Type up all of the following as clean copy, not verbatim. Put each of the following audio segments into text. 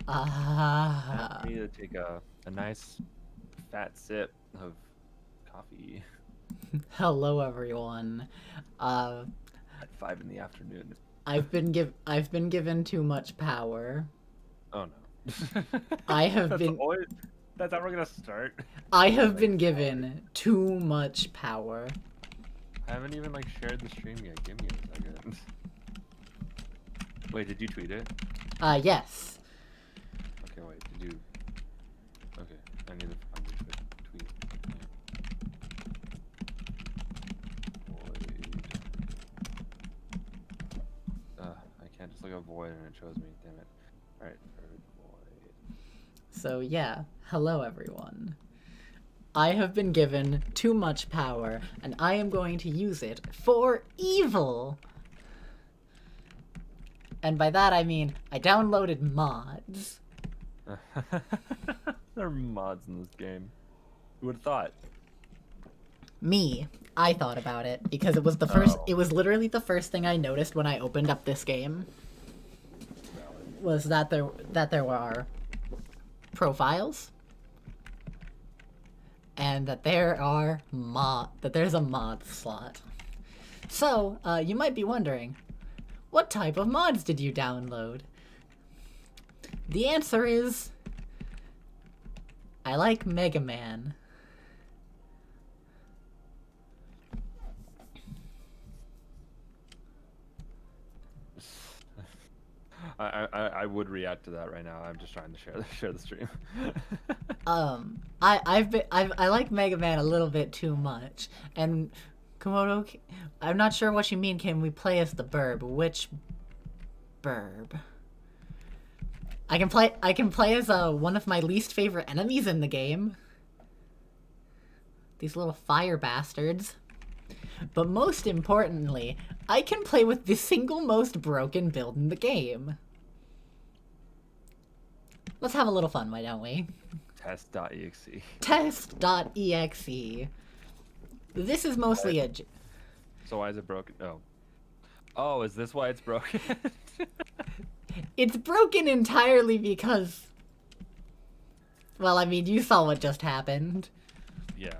Ah. I need to take a nice fat sip of coffee Hello, everyone. Uh, at 5 in the afternoon. I've been given too much power. Oh no. I have That's been always that's how we're gonna start. I Be have like, been given too much power. I haven't even like shared the stream yet. Give me a second. Wait, did you tweet it? Yes. Okay, wait, did you? Okay, I need to find your tweet. Void. I can't just look up void and it shows me. Damn it. All right, void. So yeah, hello everyone. I have been given too much power, and I am going to use it for evil. And by that I mean I downloaded mods. There are mods in this game. Who would have thought? Me. I thought about it because it was the first. Oh. It was literally the first thing I noticed when I opened up this game. Valid. Was that there were profiles, and that there's a mod slot. So you might be wondering, what type of mods did you download? The answer is, I like Megaman. I would react to that right now. I'm just trying to share the stream. I like Mega Man a little bit too much, and Komodo, I'm not sure what you mean. Can we play as the Burb? Which Burb? I can play as one of my least favorite enemies in the game. These little fire bastards. But most importantly, I can play with the single most broken build in the game. Let's have a little fun, why don't we? Test.exe. Test.exe. This is mostly a... So why is it broken? Oh. Oh, is this why it's broken? It's broken entirely because... Well, I mean, you saw what just happened. Yeah.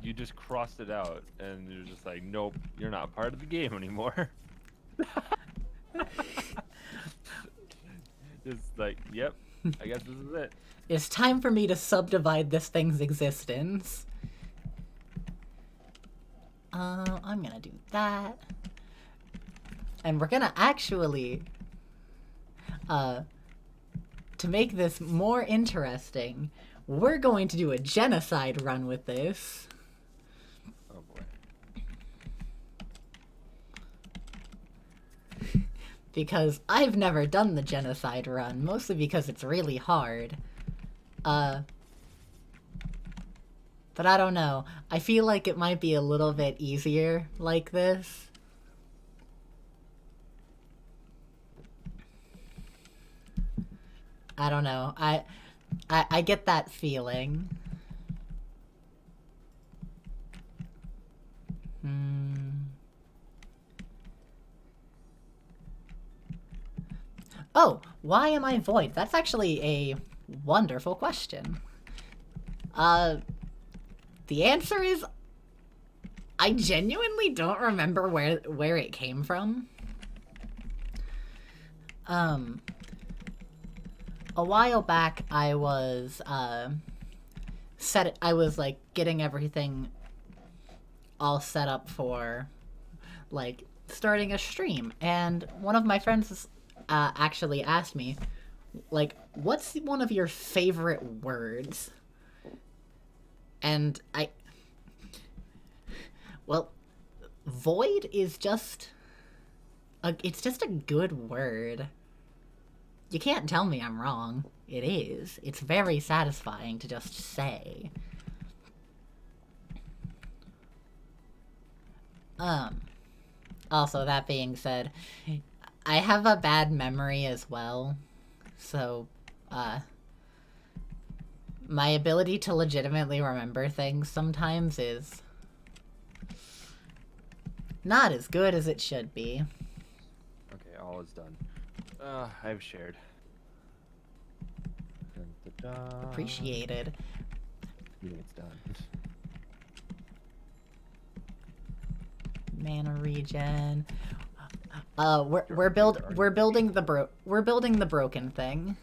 You just crossed it out, and you're just like, nope, you're not part of the game anymore. Just like, yep, I guess this is it. It's time for me to subdivide this thing's existence. I'm gonna do that. And we're gonna actually... to make this more interesting, we're going to do a genocide run with this. Oh boy. Because I've never done the genocide run, mostly because it's really hard. But I don't know. I feel like it might be a little bit easier like this. I don't know. I get that feeling. Oh, why am I Void? That's actually a wonderful question. The answer is I genuinely don't remember where it came from. A while back I was I was like getting everything all set up for like starting a stream, and one of my friends actually asked me, like, what's one of your favorite words? And well, void is just it's just a good word. You can't tell me I'm wrong. It is. It's very satisfying to just say. Also, that being said, I have a bad memory as well. So, my ability to legitimately remember things sometimes is not as good as it should be. Okay, all is done. I've shared. appreciated. You think it's done? Mana regen. We're building the broken thing.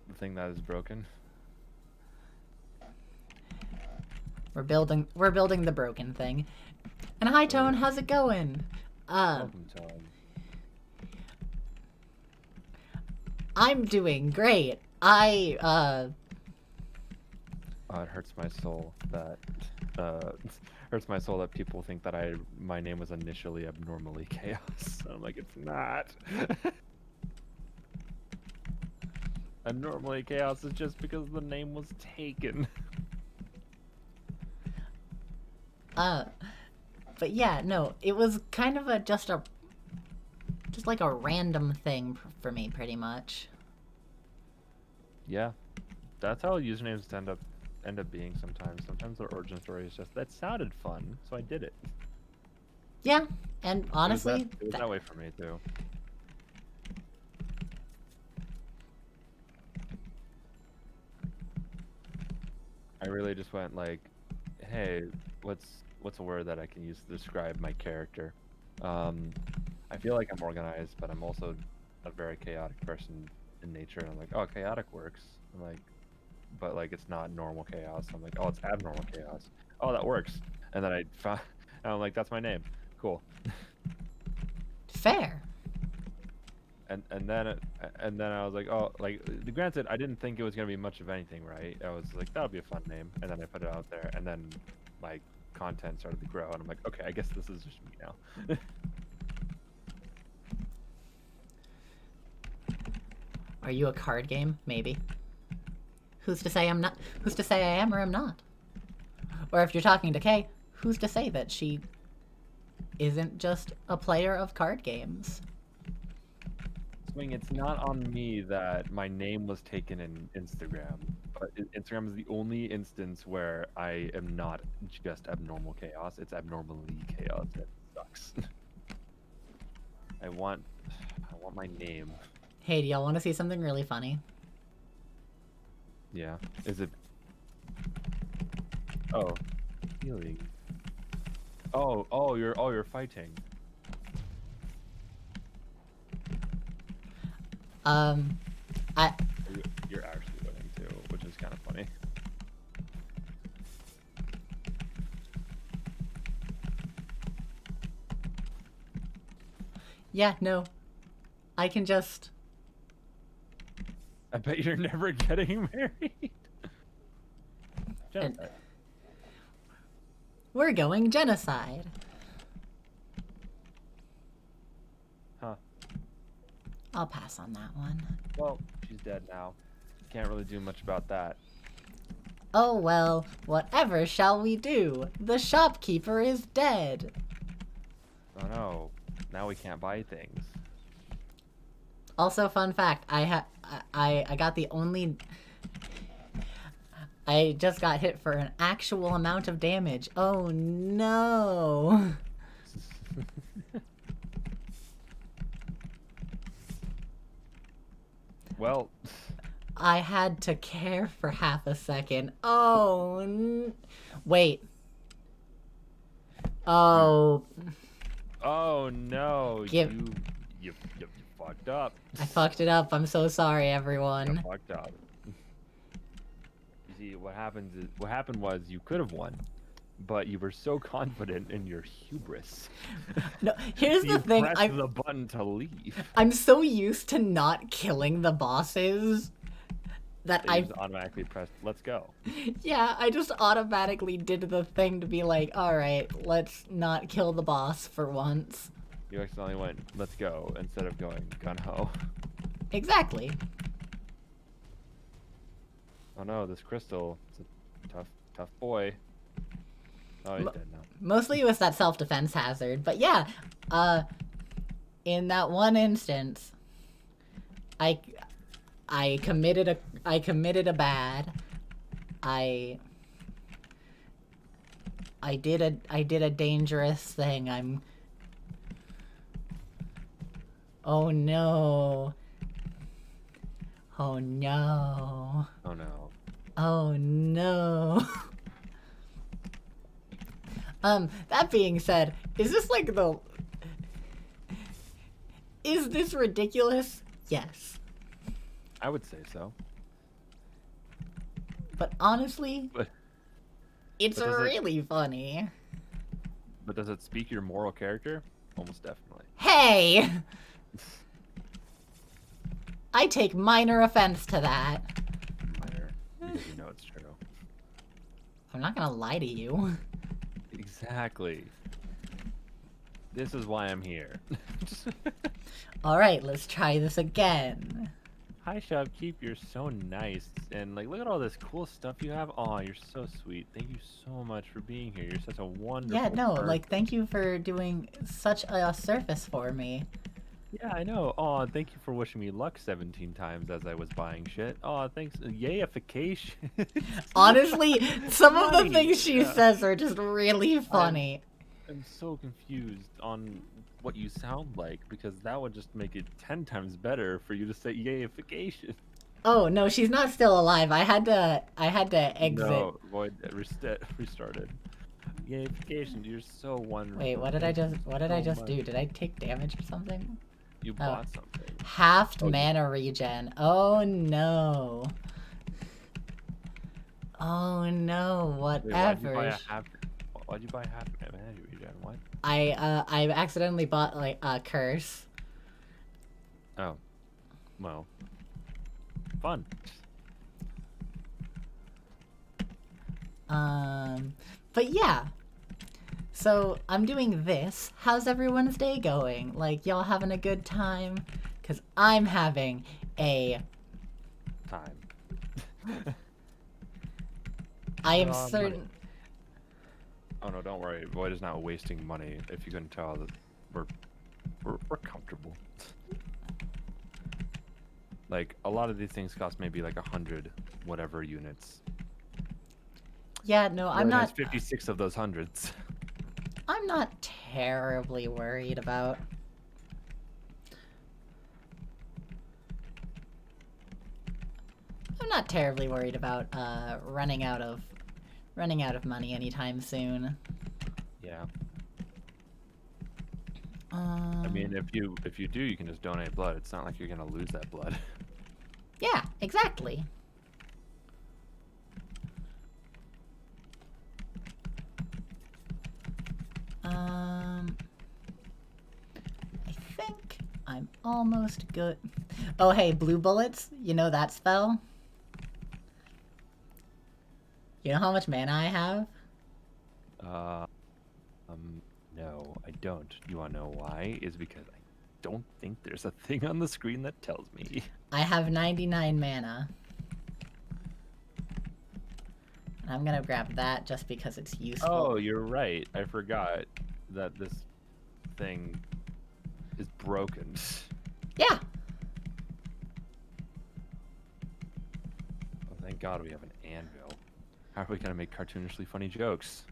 The thing that is broken. We're building the broken thing. And hi Tone, how's it going? Welcome, Tom. I'm doing great. It hurts my soul that people think that my name was initially abnormally chaos. I'm like, it's not. Abnormally chaos is just because the name was taken. But yeah, no, it was kind of just like a random thing for me, pretty much. Yeah, that's how usernames end up being sometimes. Sometimes their origin story is just that sounded fun, so I did it. Yeah, and honestly, it was that way for me too. I really just went like, hey, what's a word that I can use to describe my character? I feel like I'm organized, but I'm also a very chaotic person in nature. And I'm like, oh, chaotic works. I'm like, but like it's not normal chaos. I'm like, oh, it's abnormal chaos. Oh, that works. And then I found, and I'm like, that's my name. Cool. Fair. And then I was like, oh, like granted, I didn't think it was gonna be much of anything, right? I was like, that'll be a fun name, and then I put it out there, and then like content started to grow, and I'm like, okay, I guess this is just me now. Are you a card game? Maybe. Who's to say I'm not? Who's to say I am or am not? Or if you're talking to Kay, who's to say that she isn't just a player of card games? Swing, it's not on me that my name was taken in Instagram, but Instagram is the only instance where I am not just abnormal chaos. It's abnormally chaos. It sucks. I want my name. Hey, do y'all want to see something really funny? Yeah. Is it? Oh, healing. Oh, you're fighting. You're actually winning too, which is kind of funny. Yeah, no. I can just... I bet you're never getting married. Genocide. We're going genocide. Huh. I'll pass on that one. Well, she's dead now. Can't really do much about that. Oh well, whatever shall we do? The shopkeeper is dead. Oh no. Now we can't buy things. Also, fun fact, I got the only... I just got hit for an actual amount of damage. Oh no! Well... I had to care for half a second. Oh, wait. Oh. Oh no, you fucked up. I fucked it up. I'm so sorry, You everyone. fucked up. You see, what happened was you could have won, but you were so confident in your hubris. No, here's the thing. You pressed the button to leave. I'm so used to not killing the bosses that I just automatically pressed let's go. Yeah, I just automatically did the thing to be like, all right, let's not kill the boss for once. You accidentally went let's go instead of going gun ho. Exactly. Oh no, this crystal, it's a tough boy. Oh, he's dead now. Mostly it was that self-defense hazard, but yeah, in that one instance, I committed a bad. I did a dangerous thing. Oh no. Oh no. Oh no. Oh no. That being said, is this like the... Is this ridiculous? Yes. I would say so. But honestly, But it's does it really funny. but does it speak your moral character? Almost definitely. Hey! I take minor offense to that. Minor, because you know it's true. I'm not gonna lie to you. Exactly. This is why I'm here. Alright, let's try this again. Hi, Shopkeep. You're so nice. And, like, look at all this cool stuff you have. Oh, you're so sweet. Thank you so much for being here. You're such a wonderful Yeah, no, person. like, thank you for doing such a service for me. Yeah, I know. Oh, thank you for wishing me luck 17 times as I was buying shit. Oh, thanks. Yayification. Honestly, some of the Funny. things she Yeah. says are just really funny. I'm so confused on what you sound like, because that would just make it 10 times better for you to say yayification. Oh, no, she's not still alive. I had to exit. No, Void restarted. Yayification, you're so wonderful. Wait, what did Thank you I so just much. do? Did I take damage or something? You bought something. Halved Oh, mana regen. Oh no. Oh no, Wait, whatever. why'd you buy half mana regen? What? I accidentally bought like a curse. Oh. Well. Fun. But yeah. So I'm doing this. How's everyone's day going? Like, y'all having a good time? Cause I'm having a... Time. I am Money. certain... Oh no, don't worry. Void is not wasting money. If you couldn't tell, that we're comfortable. Like, a lot of these things cost maybe like 100 whatever units. Yeah, no, I'm Void has not... 56 of those hundreds. I'm not terribly worried about... I'm not terribly worried about running out of money anytime soon. Yeah. I mean, if you do, you can just donate blood. It's not like you're gonna lose that blood. Yeah, exactly. I think I'm almost good. Oh, hey, blue bullets. You know that spell? You know how much mana I have? No, I don't. You wanna know why? Is because I don't think there's a thing on the screen that tells me. I have 99 mana. And I'm gonna grab that just because it's useful. Oh, you're right. I forgot that this thing is broken. Yeah. Oh, thank God we have an anvil. How are we gonna make cartoonishly funny jokes?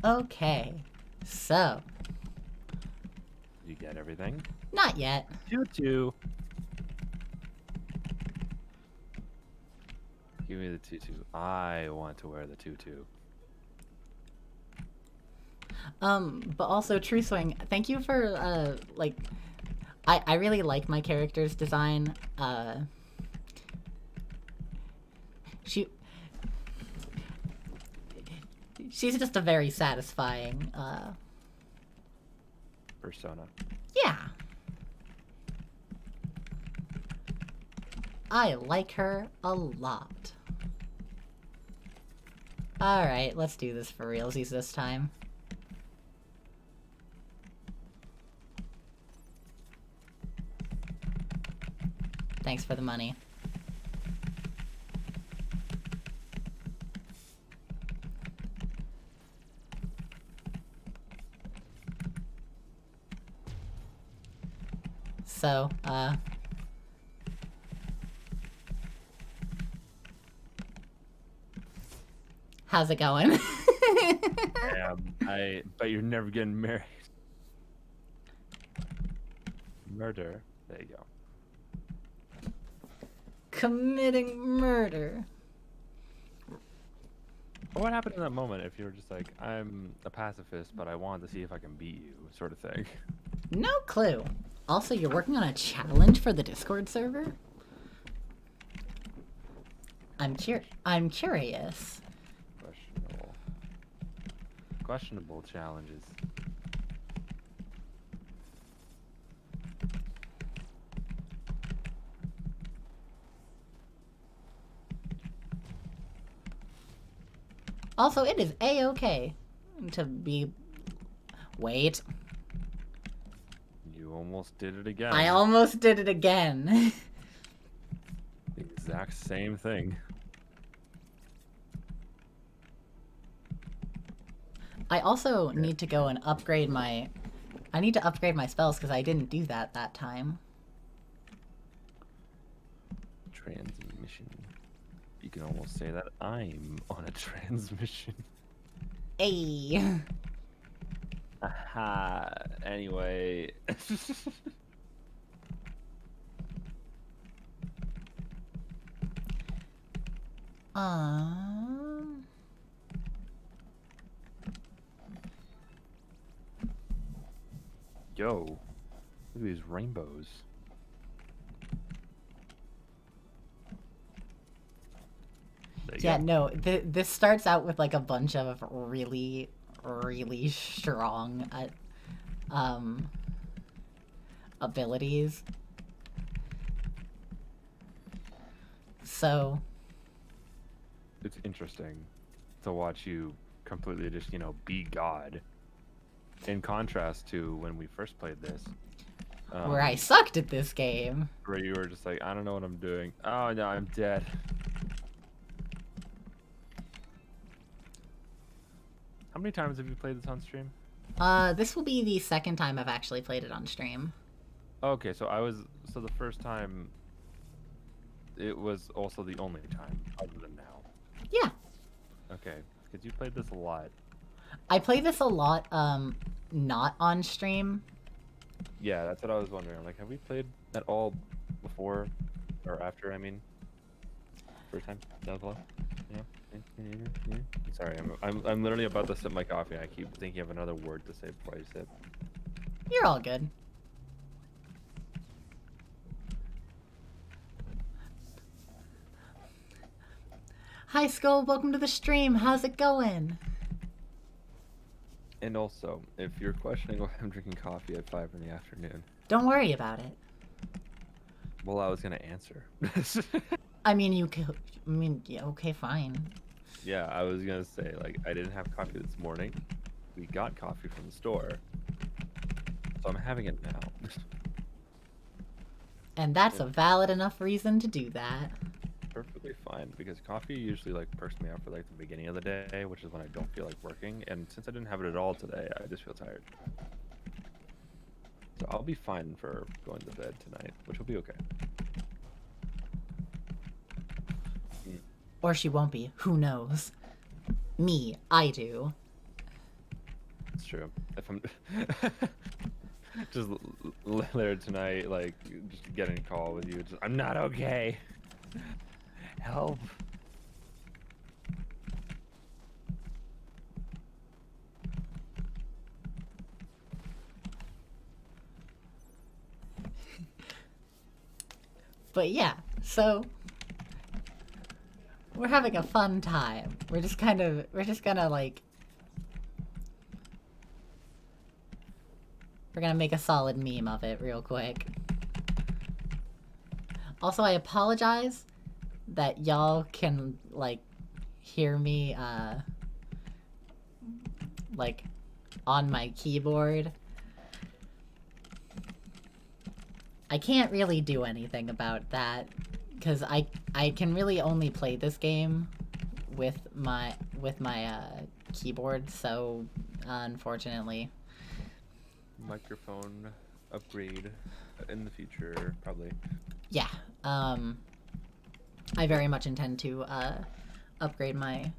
Okay. So. You get everything? Not yet. Tutu. Give me the tutu. I want to wear the tutu. But also, True Swing, thank you for, like... I really like my character's design. She's just a very satisfying, Persona. yeah. I like her a lot. Alright, let's do this for realsies this time. Thanks for the money. So, how's it going? I bet you're never getting married. Murder. There you go. Committing murder. What happened in that moment if you were just like, I'm a pacifist, but I wanted to see if I can beat you, sort of thing? No clue. Also, you're working on a challenge for the Discord server? I'm curious. Questionable challenges. Also, it is A-okay to be... Wait. You almost did it again. I almost did it again. The exact same thing. I also need to go and upgrade my... I need to upgrade my spells because I didn't do that time. Transmission. You can almost say that I'm on a transmission. Ayy. Aha. Anyway. Yo. Look at these rainbows. Yeah, no, this starts out with like a bunch of really, really strong abilities. So It's interesting to watch you completely just, be God. In contrast to when we first played this. Where I sucked at this game. Where you were just like, I don't know what I'm doing. Oh no, I'm dead. How many times have you played this on stream? This will be the second time I've actually played it on stream. Okay, so the first time, it was also the only time, other than now. Yeah. Okay, because you played this a lot. I play this a lot, not on stream. Yeah, that's what I was wondering. I'm like, have we played at all before, or after, I mean? First time? Down below? Yeah. Sorry, I'm literally about to sip my coffee. I keep thinking of another word to say before I sip. You're all good. Hi, Skull. Welcome to the stream. How's it going? And also, if you're questioning why I'm drinking coffee at 5 in the afternoon. Don't worry about it. Well, I was gonna answer. I mean, yeah, okay, fine. Yeah, I was gonna say, like, I didn't have coffee this morning. We got coffee from the store. So I'm having it now. And that's a valid enough reason to do that. Perfectly fine, because coffee usually, like, perks me up for, like, the beginning of the day, which is when I don't feel like working. And since I didn't have it at all today, I just feel tired. So I'll be fine for going to bed tonight, which will be okay. Or she won't be. Who knows? Me, I do. It's true. If I'm just later tonight, like, just getting a call with you, just, I'm not okay. Help. But yeah, so we're having a fun time. We're just gonna like, we're gonna make a solid meme of it real quick. Also, I apologize that y'all can, like, hear me, like, on my keyboard. I can't really do anything about that, because I can really only play this game with my keyboard, so unfortunately. Microphone upgrade in the future, probably. Yeah, I very much intend to upgrade my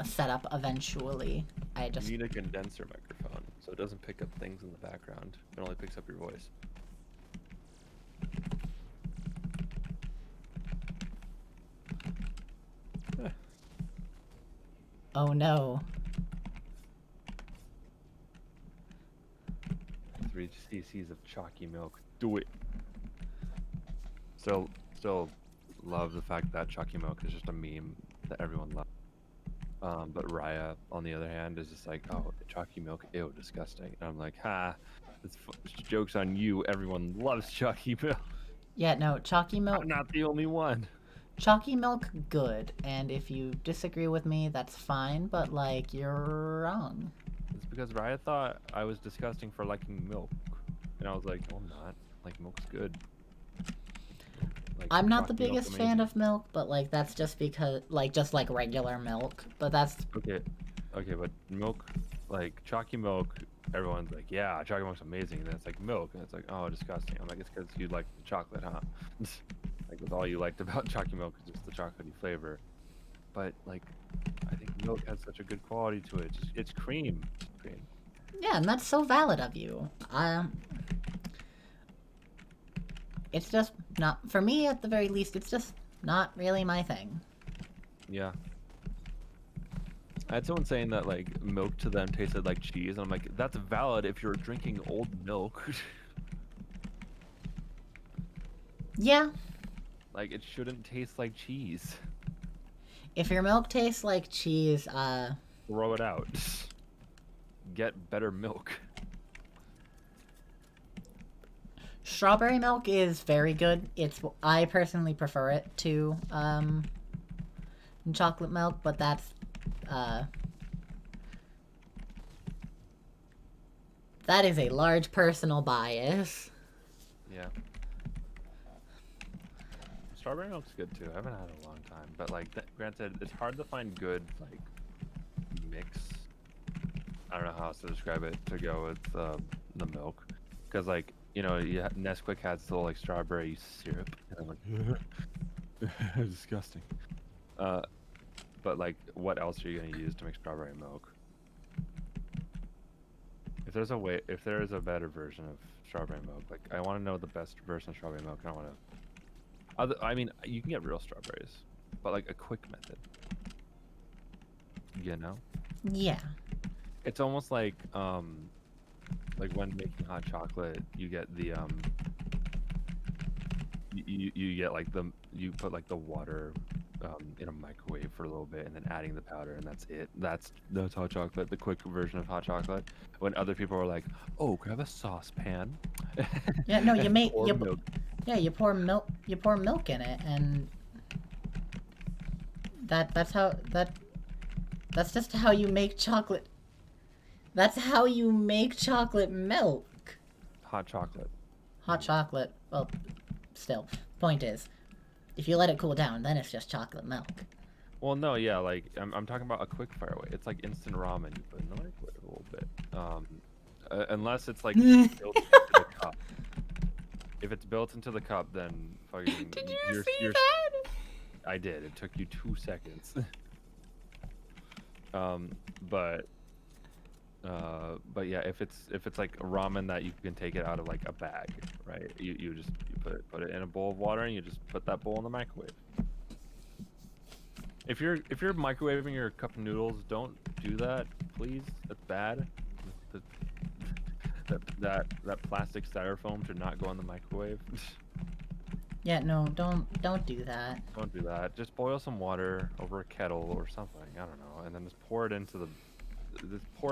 setup eventually. I just You need a condenser microphone, so it doesn't pick up things in the background. It only picks up your voice. Oh no. 3 cc's of chalky milk. Do it. Still love the fact that chalky milk is just a meme that everyone loves. But Raya, on the other hand, is just like, oh, chalky milk, ew, disgusting. And I'm like, ha, joke's on you. Everyone loves chalky milk. Yeah, no, chalky milk. I'm not the only one. Chalky milk, good. And if you disagree with me, that's fine, but, like, you're wrong. It's because Raya thought I was disgusting for liking milk. And I was like, no, I'm not. Like, milk's good. Like, I'm not the chalky milk's biggest fan amazing. of milk, but, like, that's just because, like, just like regular milk. But that's... Okay, but milk, like, chalky milk, everyone's like, yeah, chalky milk's amazing. And then it's like milk, and it's like, oh, disgusting. I'm like, it's because you like the chocolate, huh? Like, that's all you liked about chalky milk is just the chocolatey flavor. But, like, I think milk has such a good quality to it. It's cream. It's cream. Yeah, and that's so valid of you. It's just not... For me, at the very least, it's just not really my thing. Yeah. I had someone saying that, like, milk to them tasted like cheese, and I'm like, that's valid if you're drinking old milk. Yeah. Like, it shouldn't taste like cheese. If your milk tastes like cheese, Throw it out. Get better milk. strawberry milk is very good. I personally prefer it to, chocolate milk, but that's, that is a large personal bias. Yeah. Strawberry milk's good too. I haven't had it in a long time, but like, granted, it's hard to find good like mix. I don't know how else to describe it to go with the milk, because like Nesquik has this little like strawberry syrup, and I'm like, disgusting. But like, what else are you gonna use to make strawberry milk? If there's a better version of strawberry milk, like I want to know the best version of strawberry milk. I want to. I mean, you can get real strawberries, but like a quick method. You know? Yeah. It's almost like when making hot chocolate, you get the you get like you put like the water in a microwave for a little bit and then adding the powder, and that's it. That's hot chocolate, the quick version of hot chocolate. When other people are like, "Oh, grab a saucepan." Yeah, no, you make milk. Yeah, you pour milk in it, and that's just how you make chocolate. That's how you make chocolate milk. Hot chocolate. Hot chocolate. Well, still, point is, if you let it cool down, then it's just chocolate milk. Well, no, yeah, like I'm talking about a quick fire way. It's like instant ramen. You put it in the microwave a little bit, unless it's like built into the cup. If it's built into the cup, then fucking. Did you see that? I did. It took you 2 seconds. But yeah, if it's like ramen that you can take it out of like a bag, right? You just put it in a bowl of water and you just put that bowl in the microwave. If you're microwaving your cup of noodles, don't do that, please. That's bad. That plastic styrofoam should not go in the microwave. Yeah, no, don't do that. Don't do that. Just boil some water over a kettle or something. I don't know, and then just pour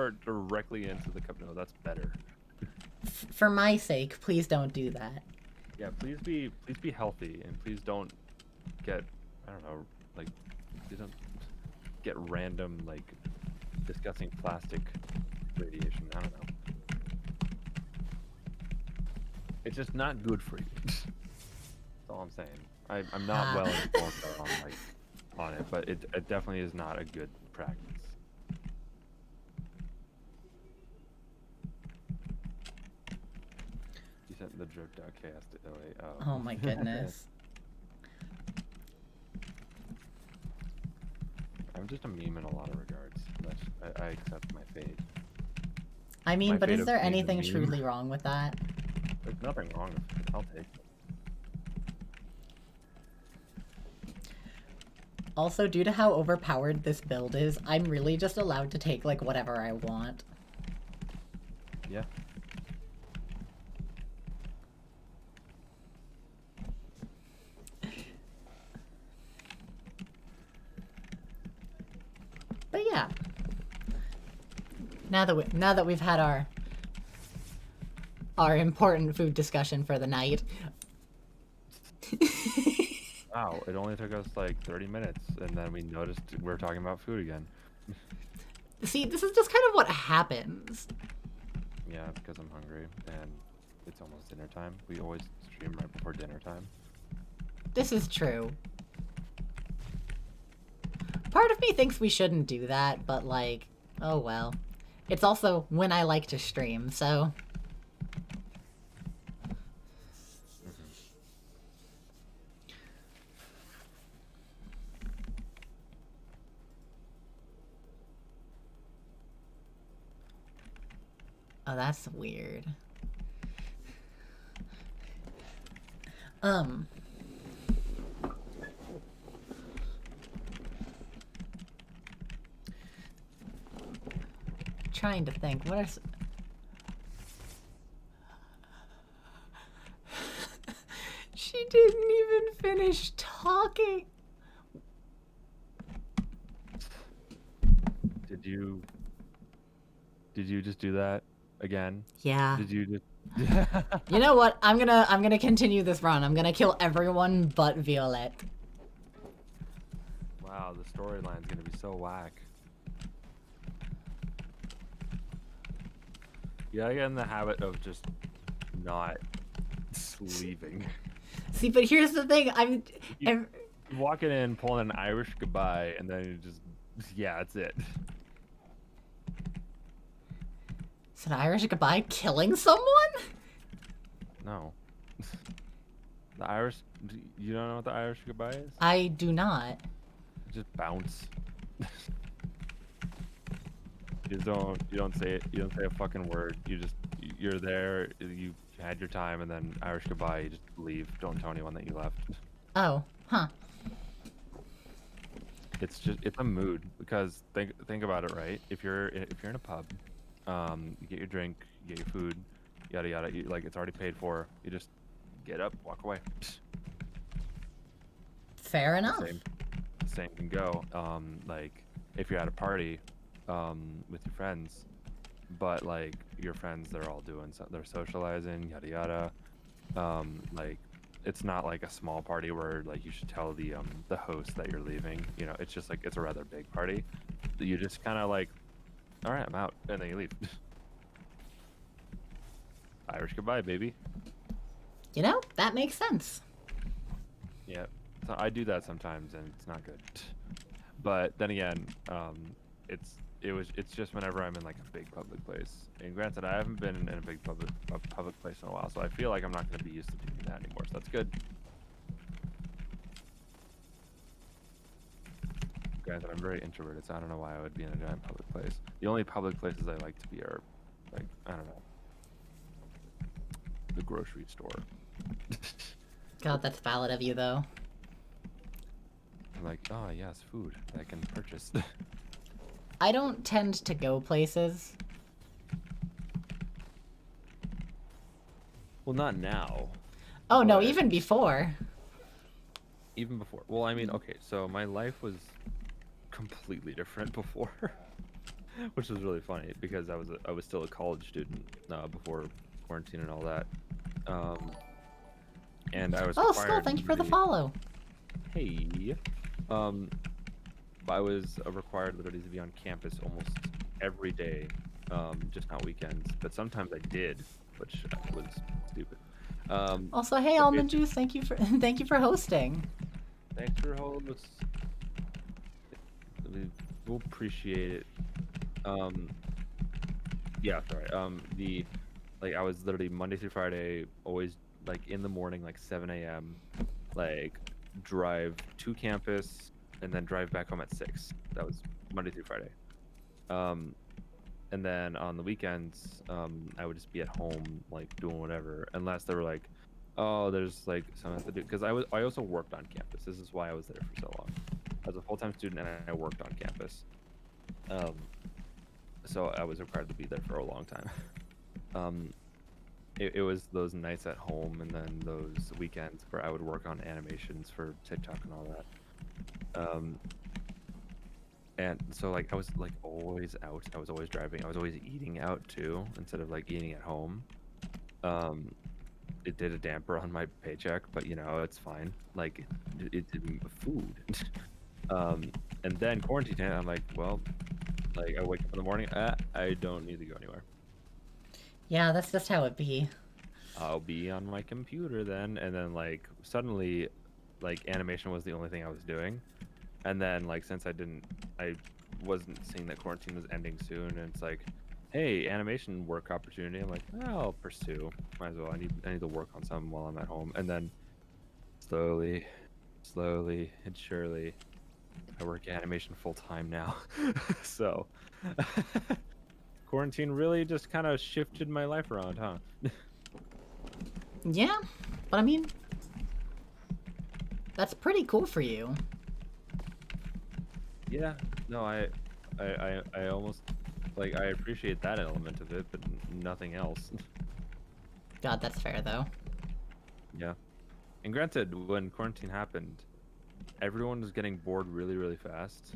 it directly into the cup of noodles. That's better. For my sake, please don't do that. Yeah, please be healthy, and please don't get, I don't know, like, please don't get random like disgusting plastic radiation. I don't know. It's just not good for you. That's all I'm saying. I'm not well informed on it, but it definitely is not a good practice. You sent the drip.chaos to LA. Oh my goodness. I'm just a meme in a lot of regards. I accept my fate. I mean, but is there being a anything meme. truly wrong with that? There's nothing wrong with it. I'll take it. Also, due to how overpowered this build is, I'm really just allowed to take, like, whatever I want. Yeah. But yeah. Now that we've had our important food discussion for the night. Wow, it only took us like 30 minutes, and then we noticed we were talking about food again. See, this is just kind of what happens. Yeah, because I'm hungry, and it's almost dinner time. We always stream right before dinner time. This is true. Part of me thinks we shouldn't do that, but like, oh well. It's also when I like to stream, so... Oh, that's weird. Trying to think, what are... She didn't even finish talking. Did you just do that again? Yeah. Did you just... You know what? I'm gonna continue this run. I'm gonna kill everyone but Violet. Wow, the storyline's gonna be so whack. You gotta get in the habit of just not leaving. See, but here's the thing. You walking in, pulling an Irish goodbye, and then you just... Yeah, that's it. Is an Irish goodbye killing someone? No. The Irish... You don't know what the Irish goodbye is? I do not. Just bounce. You don't say it. You don't say a fucking word. You're there. You had your time, and then Irish goodbye. You just leave. Don't tell anyone that you left. Oh, huh. It's a mood, because think about it, right? If you're in a pub, you get your drink, you get your food, yada yada. Like, it's already paid for. You just get up, walk away. Fair enough. Same can go. Like, if you're at a party, with your friends, but like your friends, they're all doing they're socializing, yada yada. Like, it's not like a small party where like you should tell the host that you're leaving. You know, it's just like, it's a rather big party. You just kind of like, all right, I'm out, and then you leave. Irish goodbye, baby. You know, that makes sense. Yeah, so I do that sometimes, and it's not good. But then again, it's just whenever I'm in like a big public place. And granted, I haven't been in a big public place in a while, so I feel like I'm not going to be used to doing that anymore. So that's good. Granted, I'm very introverted, so I don't know why I would be in a giant public place. The only public places I like to be are, like, I don't know, the grocery store. God, that's valid of you, though. I'm like, oh yes, food that I can purchase. I don't tend to go places. Well, not now. Oh no, even before. Even before. Well, I mean, okay, so my life was completely different before, which was really funny, because I was still a college student before quarantine and all that. And I was Oh, required Skull, thank you for the follow. Hey. I was required literally to be on campus almost every day, just not weekends. But sometimes I did, which was stupid. Also, hey, Almond Juice, thank you for hosting. Thanks for holding us. We'll appreciate it. Yeah, sorry. I was literally Monday through Friday, always like in the morning, like 7 a.m. Like, drive to campus and then drive back home at 6. That was Monday through Friday. And then on the weekends, I would just be at home, like, doing whatever, unless they were like, oh, there's like something to do, because I also worked on campus. This is why I was there for so long. was a full-time student and I worked on campus. So I was required to be there for a long time. It was those nights at home and then those weekends where I would work on animations for TikTok and all that. And so like I was like always out. I was always driving. I was always eating out too instead of like eating at home. It did a damper on my paycheck, but you know it's fine. Like it did food. And then quarantine hit. I'm like, well, like I wake up in the morning. I don't need to go anywhere. Yeah, that's just how it be. I'll be on my computer then, and then like suddenly, like animation was the only thing I was doing, and then like since I wasn't seeing that quarantine was ending soon, and it's like, hey, animation work opportunity. I'm like, oh, I'll pursue. Might as well. I need to work on something while I'm at home, and then slowly and surely, I work animation full time now. So quarantine really just kind of shifted my life around, huh? Yeah, but I mean, that's pretty cool for you. Yeah, no, I almost like I appreciate that element of it, but nothing else. God, that's fair though. Yeah, and granted, when quarantine happened, everyone was getting bored really, really fast.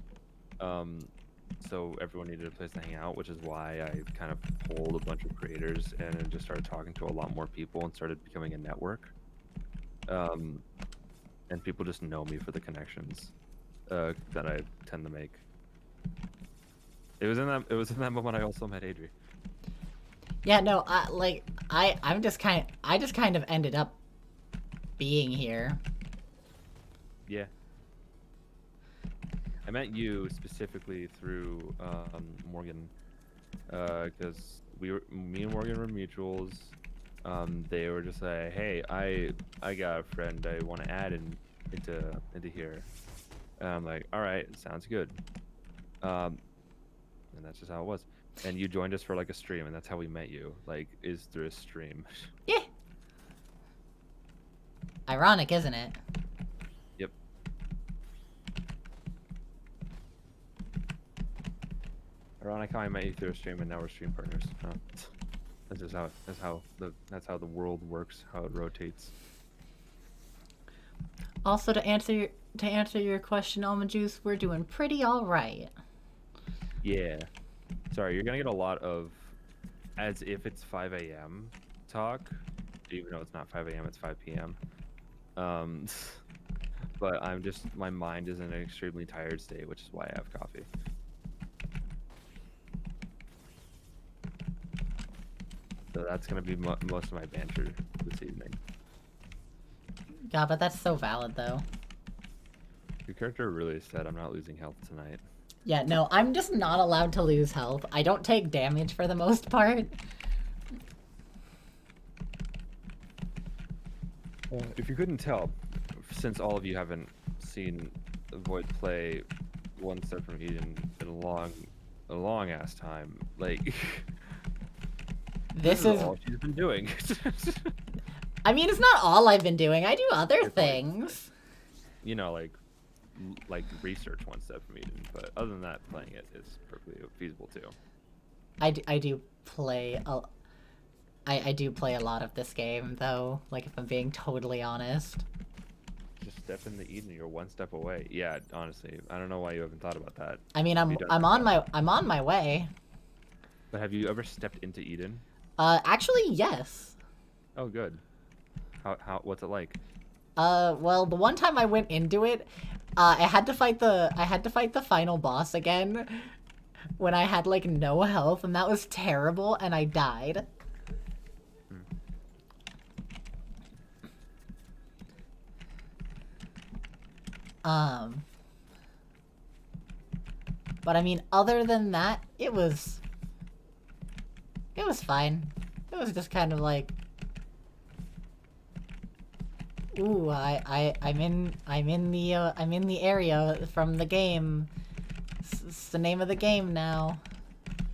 So everyone needed a place to hang out, which is why I kind of pulled a bunch of creators and then just started talking to a lot more people and started becoming a network. And people just know me for the connections that I tend to make. It was in that moment I also met Adri. Yeah, no, I just kind of ended up being here. Yeah. I met you specifically through Morgan, because me and Morgan were mutuals. They were just like, hey, I got a friend I want to add into here. And I'm like, all right, sounds good. And that's just how it was. And you joined us for like a stream, and that's how we met you. Like, is through a stream. Yeah. Ironic, isn't it? Yep. Ironic how I met you through a stream, and now we're stream partners. Huh? That's how the world works. How it rotates. Also, to answer your question, Almond Juice, we're doing pretty all right. Yeah. Sorry, you're gonna get a lot of as if it's 5 a.m. talk, even though it's not 5 a.m. It's 5 p.m. But my mind is in an extremely tired state, which is why I have coffee. So that's gonna be most of my banter this evening. God, but that's so valid though. Your character really said, "I'm not losing health tonight." Yeah, no, I'm just not allowed to lose health. I don't take damage for the most part. If you couldn't tell, since all of you haven't seen Void play One Step from Eden in a long ass time, like This is is all she's been doing. I mean, it's not all I've been doing. I do other It's like- things. You know, like research One Step from Eden, but other than that, playing it is perfectly feasible too. I do play I do play a lot of this game though, like if I'm being totally honest. Just step into Eden, you're one step away. Yeah, honestly, I don't know why you haven't thought about that. I mean, Have you done I'm that? on my way. But have you ever stepped into Eden? Actually, yes. Oh, good. What's it like? Well, the one time I went into it, I had to fight the final boss again when I had like no health, and that was terrible, and I died. But I mean, other than that, it was fine. It was just kind of like, ooh, I'm in the area from the game. It's the name of the game now.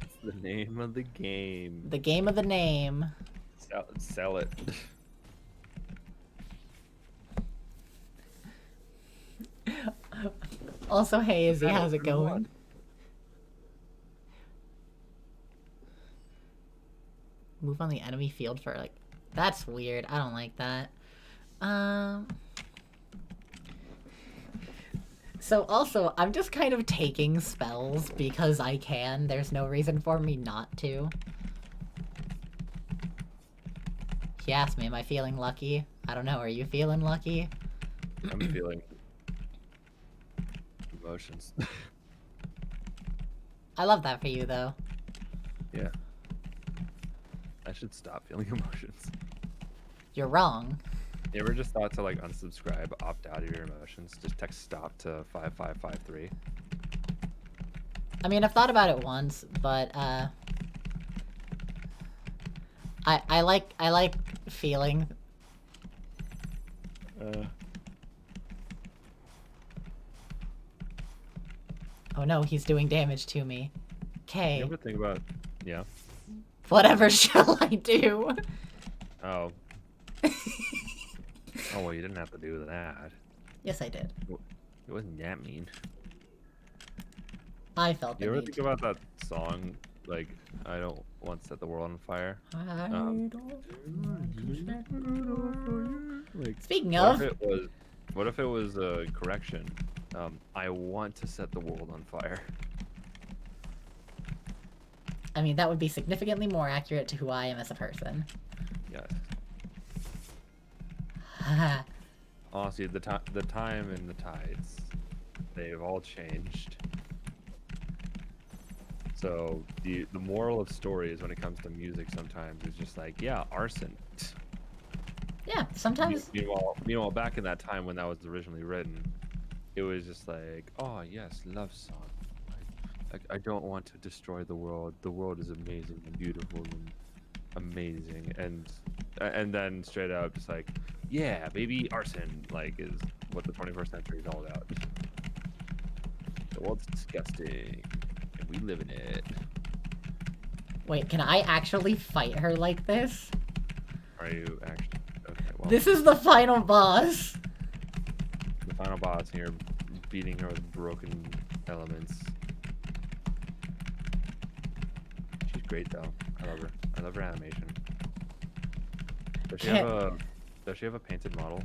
It's the name of the game. The game of the name. Sell it. Also, hey Izzy, Yeah, how's it it's been a lot. going? Move on the enemy field for like... That's weird. I don't like that. So also, I'm just kind of taking spells because I can. There's no reason for me not to. He asked me, am I feeling lucky? I don't know, are you feeling lucky? I'm feeling emotions. I love that for you, though. Yeah. I should stop feeling emotions. You're wrong. You ever just thought to like unsubscribe, opt out of your emotions? Just text stop to 5553. I mean, I've thought about it once, but, I like feeling... Oh no, he's doing damage to me. Okay. You ever think about... Yeah. Whatever shall I do? Oh. Oh, well, you didn't have to do that. Yes, I did. It wasn't that mean. I felt the You ever need. think about that song, like, I don't want to set the world on fire? Like, Speaking of... What if it was a correction? I want to set the world on fire. I mean, that would be significantly more accurate to who I am as a person. Yes. Honestly, the time and the tides, they've all changed. So the moral of stories when it comes to music sometimes is just like, yeah, arson. Yeah, sometimes... Meanwhile, back in that time when that was originally written, it was just like, oh yes, love song. I don't want to destroy the world. The world is amazing and beautiful and amazing. And then straight up, just like, yeah, baby, arson, like, is what the 21st century is all about. The world's disgusting, and we live in it. Wait, can I actually fight her like this? Are you actually? Okay, well. This is the final boss! The final boss, and you're beating her with broken elements. She's great, though. I love her. I love her animation. Does she have a painted model?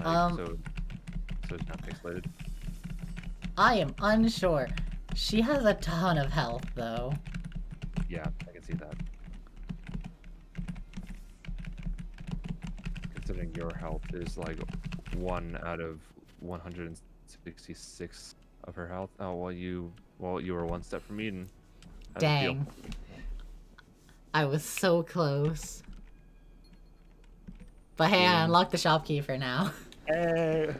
Like, so it's not pixelated? I am unsure. She has a ton of health, though. Yeah, I can see that. Considering your health is like 1 out of 166 of her health. Oh, well, you were one step from Eden. How does it feel? Dang. I was so close. But hey, I unlocked the shopkeeper now. Hey.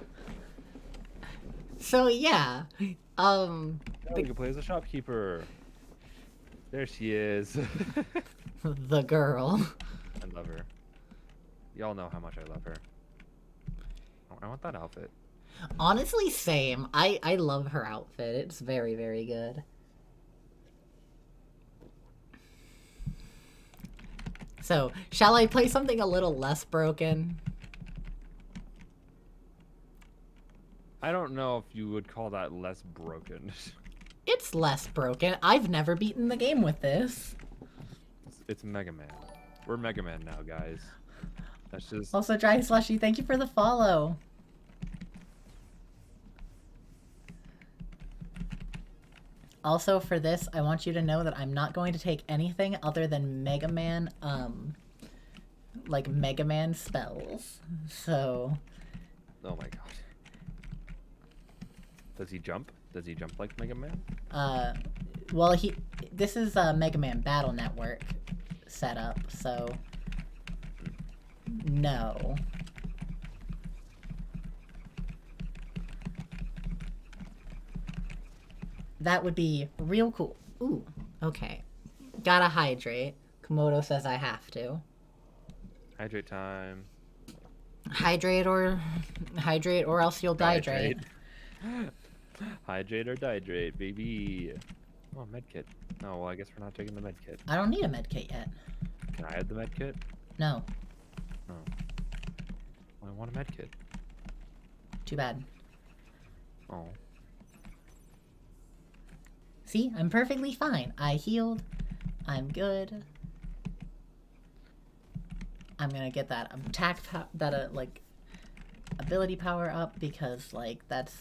So yeah, Oh, you can play as a shopkeeper. There she is. the girl. I love her. Y'all know how much I love her. I want that outfit. Honestly, same. I love her outfit. It's very, very good. So, shall I play something a little less broken? I don't know if you would call that less broken. It's less broken. I've never beaten the game with this. It's Mega Man. We're Mega Man now, guys. That's just... Also, Dry Slushy, thank you for the follow. Also, for this, I want you to know that I'm not going to take anything other than Mega Man, like Mega Man spells. So... Oh my god. Does he jump? Does he jump like Mega Man? Well, this is a Mega Man Battle Network setup, so... No. That would be real cool. Ooh, okay. Gotta hydrate. Komodo says I have to. Hydrate time. Hydrate or else you'll dehydrate. Hydrate or dihydrate, baby. Oh, medkit. Oh, well, I guess we're not taking the medkit. I don't need a medkit yet. Can I add the medkit? No. Oh. Well, I want a medkit. Too bad. Oh. See, I'm perfectly fine. I healed. I'm good. I'm gonna get that like ability power up because like that's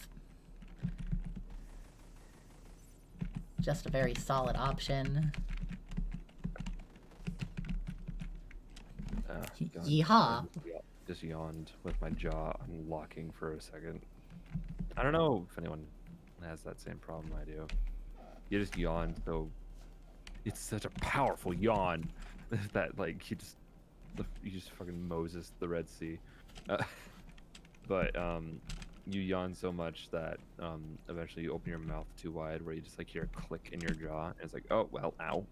just a very solid option. Yeehaw! Just yawned with my jaw unlocking for a second. I don't know if anyone has that same problem I do. You just yawn, so it's such a powerful yawn that like you just fucking Moses the Red Sea. But you yawn so much that eventually you open your mouth too wide, where you just like hear a click in your jaw, and it's like, oh well, ow.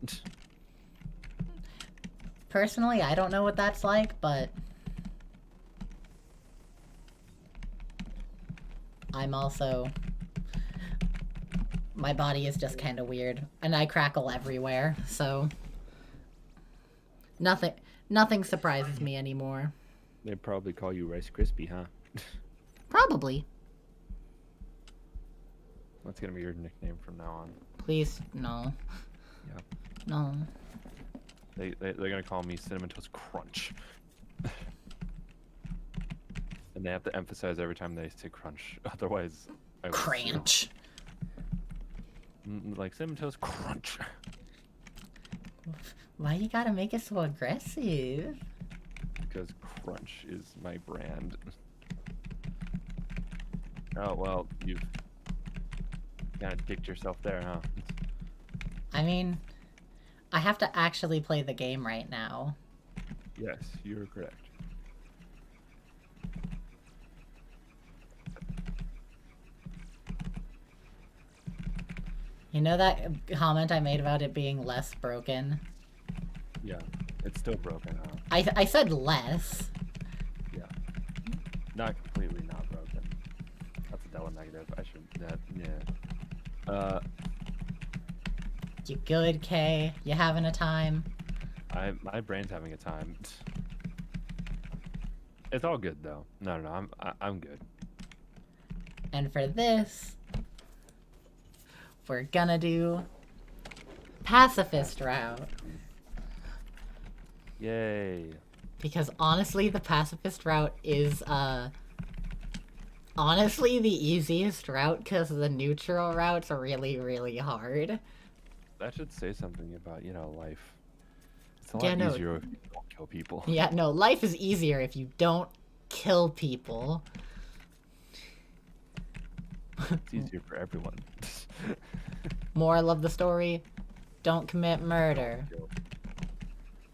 Personally, I don't know what that's like, but I'm also... My body is just kind of weird, and I crackle everywhere, so... Nothing surprises me anymore. They probably call you Rice Krispie, huh? Probably. That's gonna be your nickname from now on. Please, no. Yeah. No. They're gonna call me Cinnamon Toast Crunch. And they have to emphasize every time they say crunch, otherwise I will Crunch. like Cinnamon Toast Crunch. Why you gotta make it so aggressive? Because crunch is my brand. Oh well, you've kind of dicked yourself there, huh? I mean, I have to actually play the game right now. Yes, you're correct. You know that comment I made about it being less broken? Yeah, it's still broken, huh? I said less. Yeah. Not completely not broken. That's a double negative. I should, yeah. You good, Kay? You having a time? My brain's having a time. It's all good though. No, I'm good. And for this, we're gonna do pacifist route. Yay. Because honestly, the pacifist route is, honestly the easiest route because the neutral routes are really, really hard. That should say something about, life. It's a Yeah, lot no. easier if you don't kill people. Yeah, no, life is easier if you don't kill people. It's easier for everyone. Moral of the story, don't commit murder.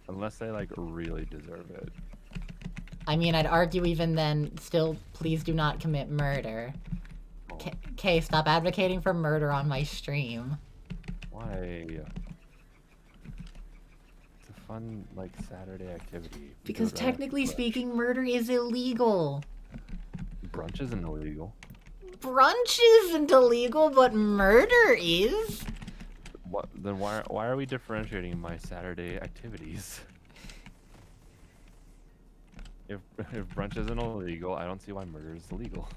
Unless they, like, really deserve it. I mean, I'd argue even then, still, please do not commit murder. Kay, stop advocating for murder on my stream. Why? It's a fun, like, Saturday activity. Because technically speaking, murder is illegal. Brunch isn't illegal. Brunch isn't illegal, but murder is. What? Then why are we differentiating my Saturday activities? If brunch isn't illegal, I don't see why murder is illegal.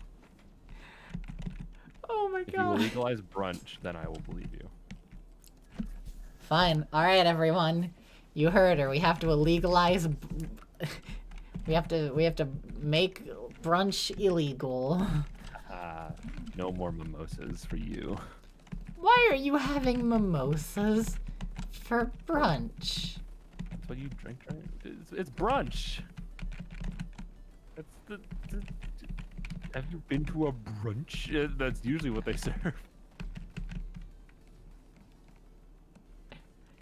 Oh my If you god. legalize brunch, then I will believe you. Fine. Alright, everyone. You heard her. We have to legalize... we have to make brunch illegal. No more mimosas for you. Why are you having mimosas for brunch? That's what you drink, right? It's brunch. That's Have you been to a brunch? That's usually what they serve.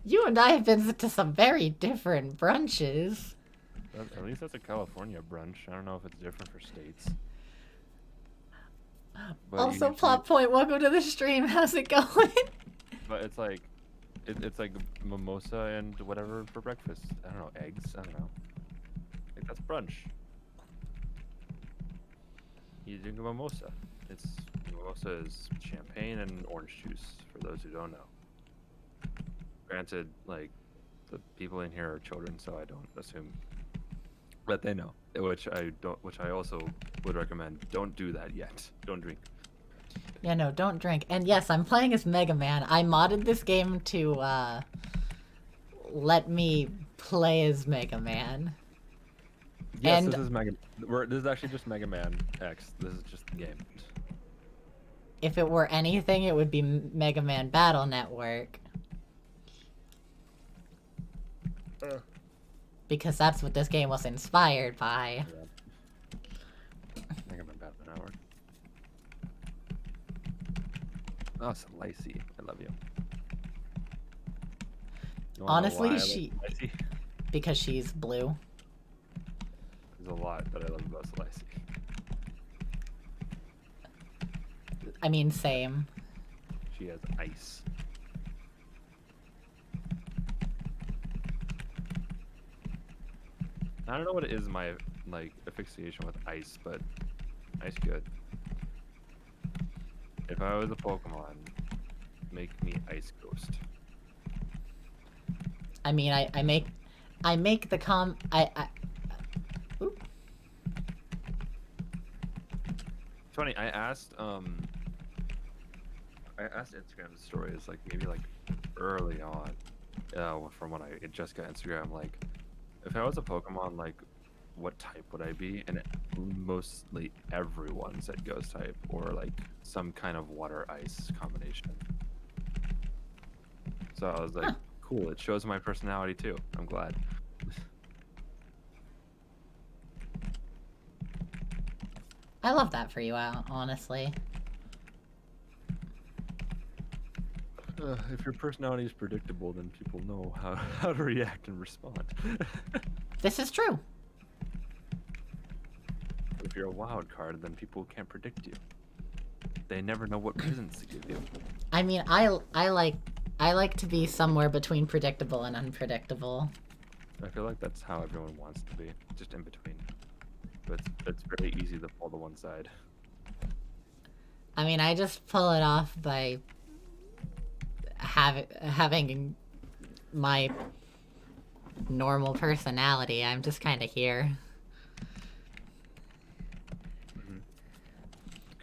You and I have been to some very different brunches. At least that's a California brunch. I don't know if it's different for states. But Also, usually, plot point, welcome to the stream. How's it going? But it's like, it's like mimosa and whatever for breakfast. I don't know, eggs. I don't know. Like that's brunch. You drink a mimosa. Mimosa is champagne and orange juice. For those who don't know. Granted, like the people in here are children, so I don't assume that they know. Which I also would recommend. Don't do that yet. Don't drink. Yeah, no, don't drink. And yes, I'm playing as Mega Man. I modded this game to let me play as Mega Man. Yes, And this is this is actually just Megaman.exe. This is just the game. if it were anything, it would be Mega Man Battle Network. Because that's what this game was inspired by. Yeah. Megaman Battle Network. Oh, Slicey. I love you. You wanna know why I Honestly, love she... Slicey? Because she's blue. There's a lot that I love about Slicey. I mean, same. She has ice. I don't know what it is my like asphyxiation with ice, but ice good. If I was a Pokemon, make me Ice Ghost. I mean, I make the Oop. It's funny. I asked Instagram stories like maybe like early on, from when I just got Instagram. Like, if I was a Pokemon, like, what type would I be? And mostly everyone said Ghost type or like some kind of water ice combination. So I was like, Huh. cool. It shows my personality too. I'm glad. I love that for you, honestly. If your personality is predictable, then people know how to react and respond. This is true. If you're a wild card, then people can't predict you. They never know what presents to give you. I mean, I like to be somewhere between predictable and unpredictable. I feel like that's how everyone wants to be, just in between. But it's very easy to fall to one side. I mean, I just pull it off by having my normal personality. I'm just kind of here. Mm-hmm.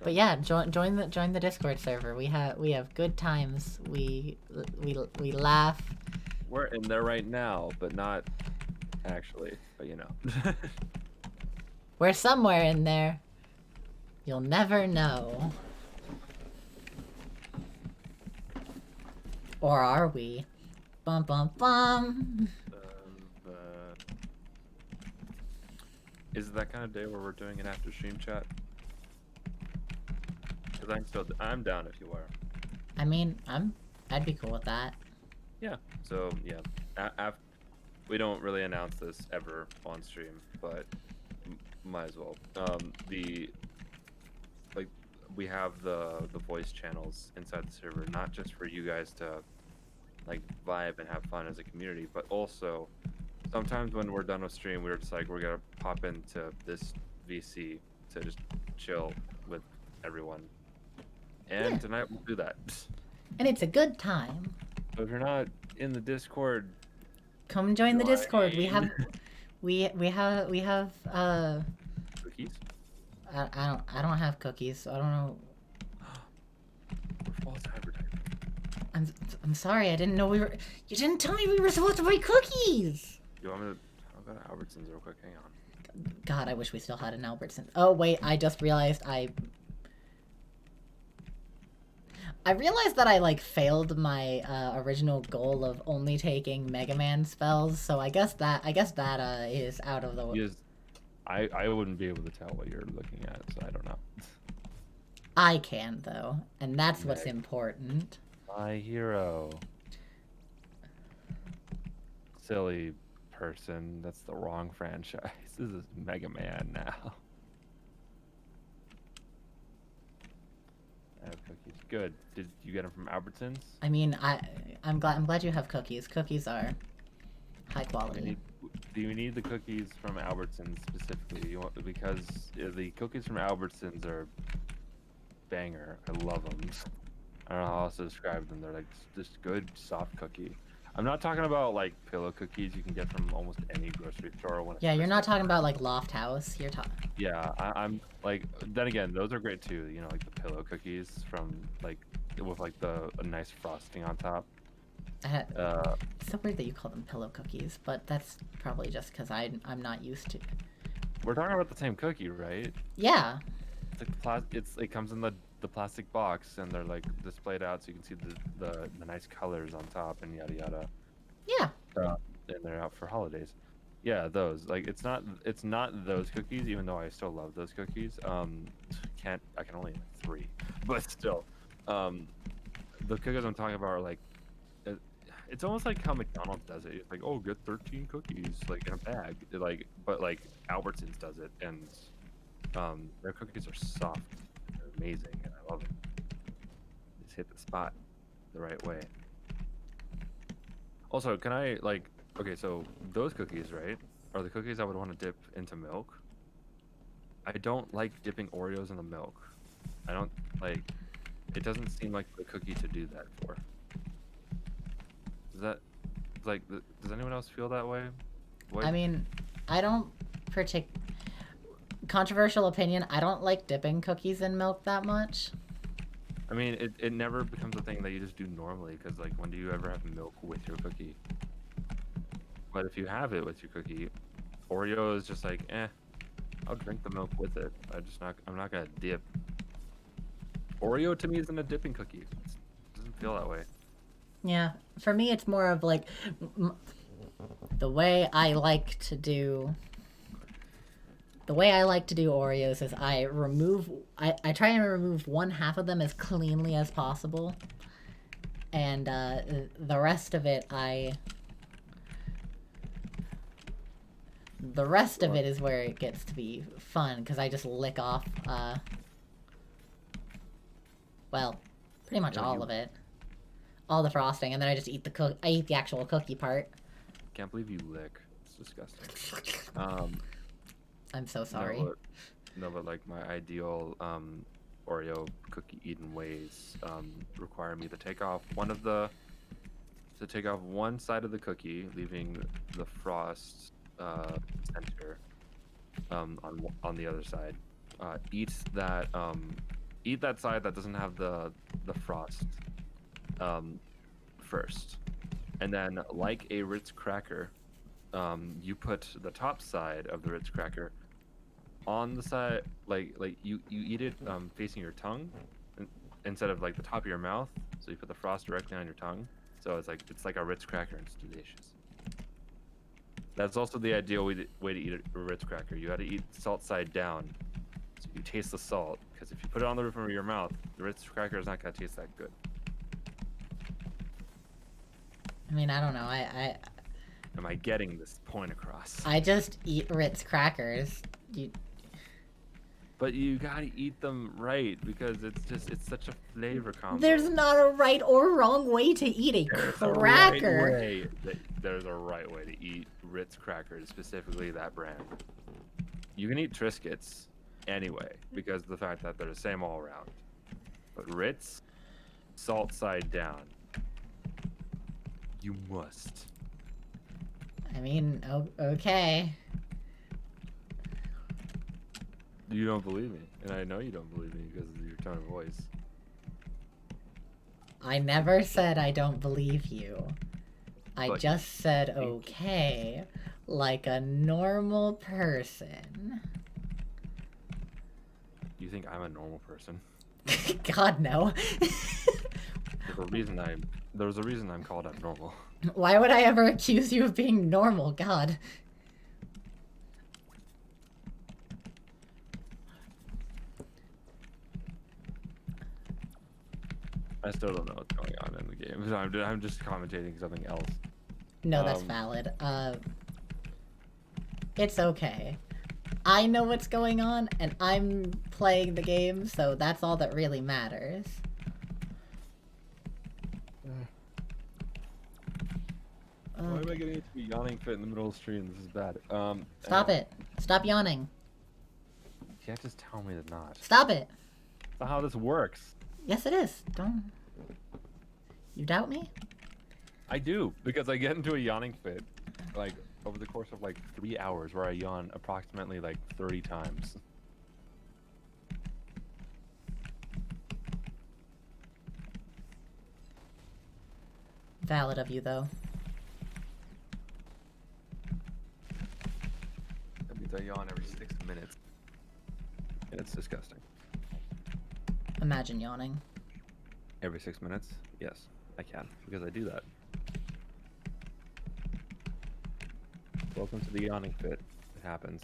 But yeah, join the Discord server. We have good times. We laugh. We're in there right now, but not actually. But you know. We're somewhere in there. You'll never know. Or are we? Bum bum bum. Is it that kind of day where we're doing an after stream chat? Because I'm down if you are. I mean, I'd be cool with that. Yeah. So yeah, we don't really announce this ever on stream, but might as well. We have the voice channels inside the server, not just for you guys to like vibe and have fun as a community, but also sometimes when we're done with stream, we're just like we're gonna pop into this VC to just chill with everyone. And Yeah. tonight we'll do that. And it's a good time. So if you're not in the Discord, Come join the Discord. We join. have we have Cookies? I don't have cookies, so I don't know. We're false advertising. I'm sorry, I didn't know we were. You didn't tell me we were supposed to buy cookies. You want me to? I'll go to Albertsons real quick. Hang on. God, I wish we still had an Albertsons. Oh wait, I just realized I realized that I like failed my original goal of only taking Mega Man spells. So I guess that is out of the way. Yes, I wouldn't be able to tell what you're looking at, so I don't know. I can though, and that's what's important. My hero. Silly person. That's the wrong franchise. This is Mega Man now. I have cookies. Good. Did you get them from Albertsons? I mean, I'm glad you have cookies. Cookies are high quality. Do you need the cookies from Albertsons specifically? Because the cookies from Albertsons are banger. I love them. I don't know how else to describe them. They're like just good soft cookie. I'm not talking about like pillow cookies you can get from almost any grocery store when it's Yeah, you're not Christmas. talking about like Loft House. You're talking. Yeah, I'm like. Then again, those are great too. You know, like the pillow cookies from like with like the a nice frosting on top. It's so weird that you call them pillow cookies, but that's probably just because I'm not used to. We're talking about the same cookie, right? Yeah. It's like it comes in the plastic box, and they're like displayed out so you can see the nice colors on top and yada yada. Yeah. And they're out for holidays. Yeah, those. Like it's not those cookies, even though I still love those cookies. I can only have 3, but still, the cookies I'm talking about are like it, it's almost like how McDonald's does it. It's like, oh, get 13 cookies like in a bag. But like Albertsons does it, and their cookies are soft, they're amazing, and I love them. Just hit the spot the right way. Also, can I like okay, so those cookies, right, are the cookies I would want to dip into milk. I don't like dipping Oreos in the milk. I don't like it doesn't seem like the cookie to do that for. Does that like does anyone else feel that way? What? I mean, I don't controversial opinion, I don't like dipping cookies in milk that much. I mean, it never becomes a thing that you just do normally because like when do you ever have milk with your cookie? But if you have it with your cookie, Oreo is just like, I'll drink the milk with it. I'm not gonna dip. Oreo to me isn't a dipping cookie. It doesn't feel that way. Yeah, for me it's more of like the way I like to do Oreos is I try and remove one half of them as cleanly as possible, and the rest of it is where it gets to be fun because I just lick off well, pretty much all of it, all the frosting, and then I just eat I eat the actual cookie part. Can't believe you lick. It's disgusting. I'm so sorry. No, but like my ideal Oreo cookie eating ways require me to take off one side of the cookie, leaving the frost center on the other side. Eat that side that doesn't have the frost first, and then like a Ritz cracker, you put the top side of the Ritz cracker on the side like you eat it facing your tongue instead of like the top of your mouth. So you put the frost directly on your tongue. So it's like a Ritz cracker and it's delicious. That's also the ideal way to eat a Ritz cracker. You got to eat salt side down, so you taste the salt. Because if you put it on the roof of your mouth, the Ritz cracker is not gonna taste that good. I mean, I don't know. Am I getting this point across? I just eat Ritz crackers. But you gotta eat them right because it's such a flavor combo. There's not a right or wrong way to eat a cracker. There's a right way to eat Ritz crackers, specifically that brand. You can eat Triscuits anyway because of the fact that they're the same all around. But Ritz, salt side down. You must. I mean, okay. You don't believe me, and I know you don't believe me because of your tone of voice. I never said I don't believe you. I just said okay, like a normal person. You think I'm a normal person? God, no. There's a reason I'm called abnormal. Why would I ever accuse you of being normal? God. I still don't know what's going on in the game. So I'm just commentating something else. No, that's valid. It's okay. I know what's going on, and I'm playing the game, so that's all that really matters. Why am I getting it to be yawning fit in the middle of the stream? This is bad. Stop it. Stop yawning. You can't just tell me to not. Stop it. That's not how this works. Yes, it is. Don't. You doubt me? I do, because I get into a yawning fit, like, over the course of, like, 3 hours, where I yawn approximately, like, 30 times. Valid of you, though. That means I yawn every 6 minutes. And it's disgusting. Imagine yawning. Every 6 minutes? Yes, I can, because I do that. Welcome to the yawning fit. It happens.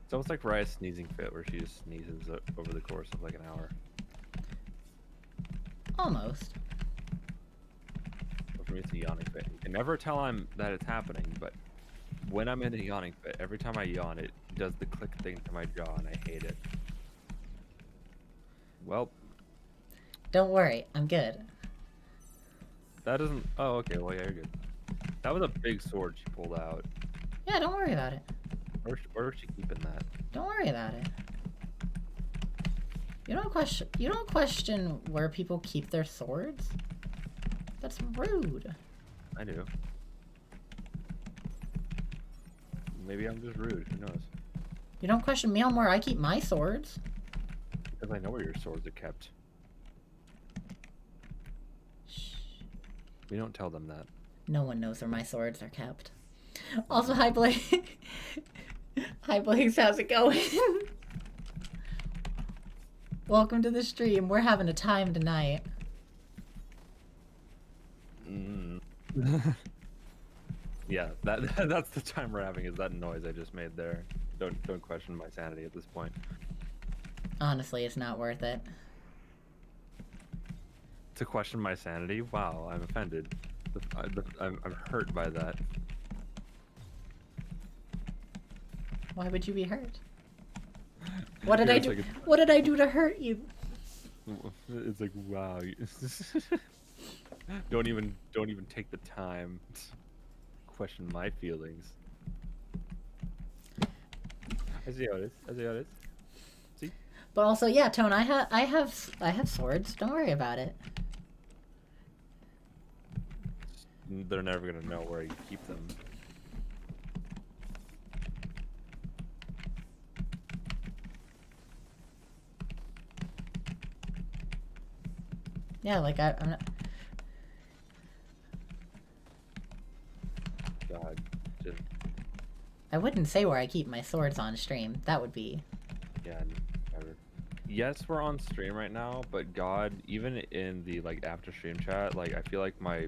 It's almost like Raya's sneezing fit, where she just sneezes over the course of like an hour. Almost. But for me, it's a yawning fit. You can never tell that it's happening, but when I'm in a yawning fit, every time I yawn, it does the click thing to my jaw, and I hate it. Well, Don't worry, I'm good. that doesn't. Oh, okay. Well, yeah, you're good. That was a big sword she pulled out. Yeah, don't worry about it. Where is she keeping that? Don't worry about it. You don't question where people keep their swords? That's rude. I do. Maybe I'm just rude. Who knows? You don't question me on where I keep my swords? Because I know where your swords are kept. Shh. We don't tell them that. No one knows where my swords are kept. Also, hi Blake. Hi Blake, how's it going? Welcome to the stream. We're having a time tonight. Yeah, that's the time we're having, is that noise I just made there. Don't question my sanity at this point. Honestly, it's not worth it. To question my sanity? Wow, I'm offended. I'm hurt by that. Why would you be hurt? What did I do? What did I do to hurt you? It's like, wow. Don't even take the time to question my feelings. I see how it is. See? But also, yeah, Tone, I have swords. Don't worry about it. They're never gonna know where you keep them. Yeah, like I'm not... God, just I wouldn't say where I keep my swords on stream. That would be... yeah, never. Yes, we're on stream right now, but God, even in the like after stream chat, like I feel like my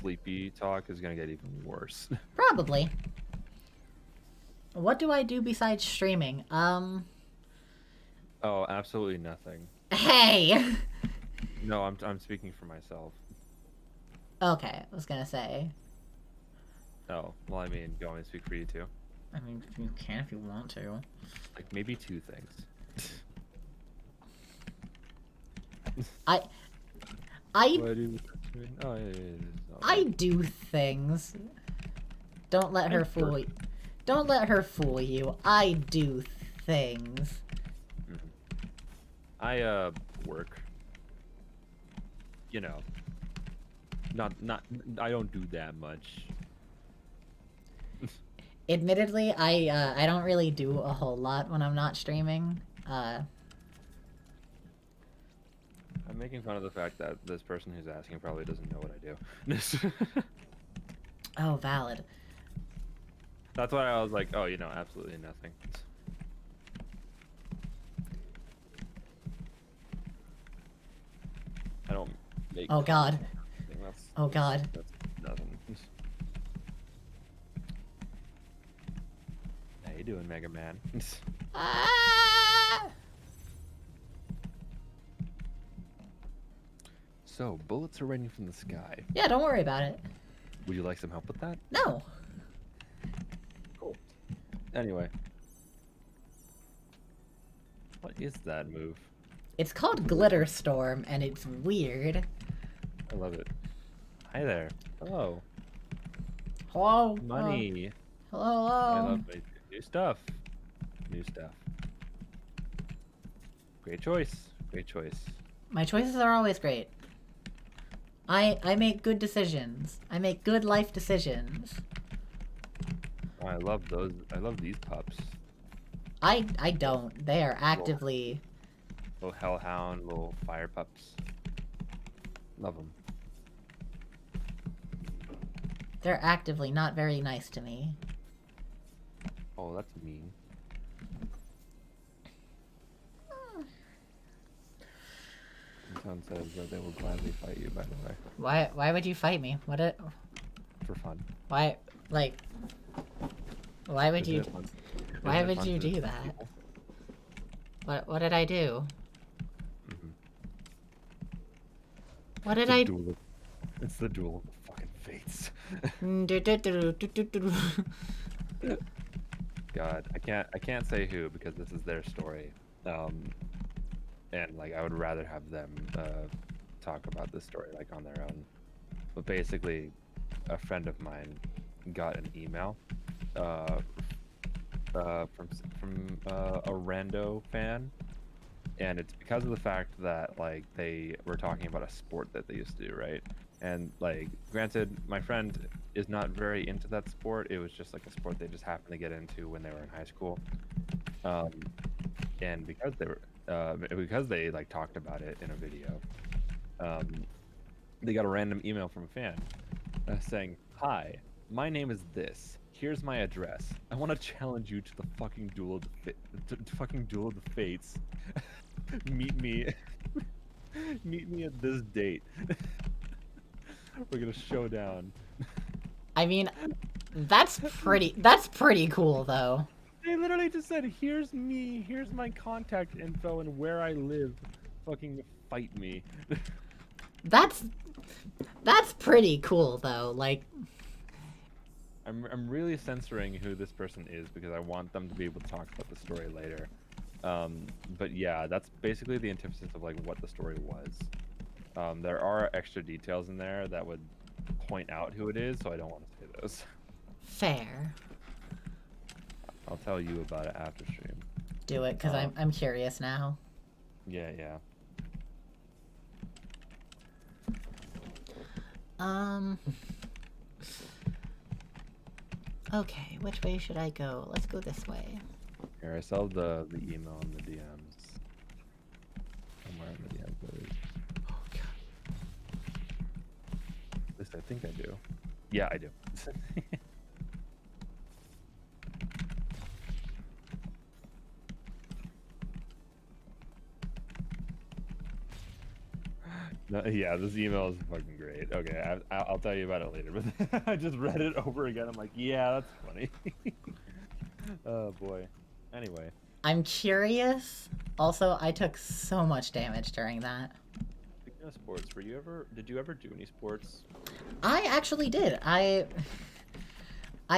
sleepy talk is gonna get even worse. Probably. What do I do besides streaming? Oh, absolutely nothing. Hey! No, I'm speaking for myself. Okay, I was gonna say. Oh, well, I mean, do you want me to speak for you too? I mean, you can if you want to. Like maybe 2 things. I What do you... Oh, yeah. I do things. Don't let her fool you. Don't let her fool you. I do things. I work. You know. Not I don't do that much. Admittedly, I don't really do a whole lot when I'm not streaming. I'm making fun of the fact that this person who's asking probably doesn't know what I do. Oh, valid. That's why I was like, oh, you know, absolutely nothing. I don't make... Oh God. That's, Oh God. That's nothing. How you doing, Mega Man? Ah! So, bullets are raining from the sky. Yeah, don't worry about it. Would you like some help with that? No. Cool. Anyway. What is that move? It's called Glitter Storm, and it's weird. I love it. Hi there. Hello. Hello. Money. Hello. I Hello. love it. New stuff. New stuff. Great choice. Great choice. My choices are always great. I make good decisions. I make good life decisions. I love those. I love these pups. I don't. They are Little, actively. little hellhound, little fire pups. Love them. They're actively not very nice to me. Oh, that's mean. Someone says that they will gladly fight you, by the way. Why would you fight me? What it? For fun. Why like? Why would Isn't you? it fun? Why Isn't it would fun you to do fight that? people? What did I do? Mhm. What did The I? duel. It's the duel of fucking fates. God, I can't say who because this is their story. And like I would rather have them talk about this story like on their own. But basically, a friend of mine got an email uh, from a rando fan, and it's because of the fact that like they were talking about a sport that they used to do, right? And like, granted, my friend is not very into that sport. It was just like a sport they just happened to get into when they were in high school. Um, and because they like talked about it in a video, um, they got a random email from a fan saying, "Hi, my name is this. Here's my address. I want to challenge you to the fucking duel of to fucking duel of the fates. Meet me, meet me at this date. We're gonna show down." I mean, that's pretty cool though. They literally just said, "Here's me. Here's my contact info and where I live. Fucking fight me." That's pretty cool though. Like, I'm really censoring who this person is because I want them to be able to talk about the story later. But yeah, that's basically the antithesis of like what the story was. There are extra details in there that would point out who it is, so I don't want to say those. fair. I'll tell you about it after stream. Do it, cause I'm curious now. Yeah, yeah. Okay, which way should I go? Let's go this way. Here, I saw the email in the DMs. Somewhere in the DMs, please. Oh god. At least I think I do. Yeah, I do. No, yeah, this email is fucking great. Okay, I'll tell you about it later, but I just read it over again. I'm like, yeah, that's funny. Oh boy. Anyway. I'm curious. Also, I took so much damage during that. Speaking of sports, did you ever do any sports? I actually did. I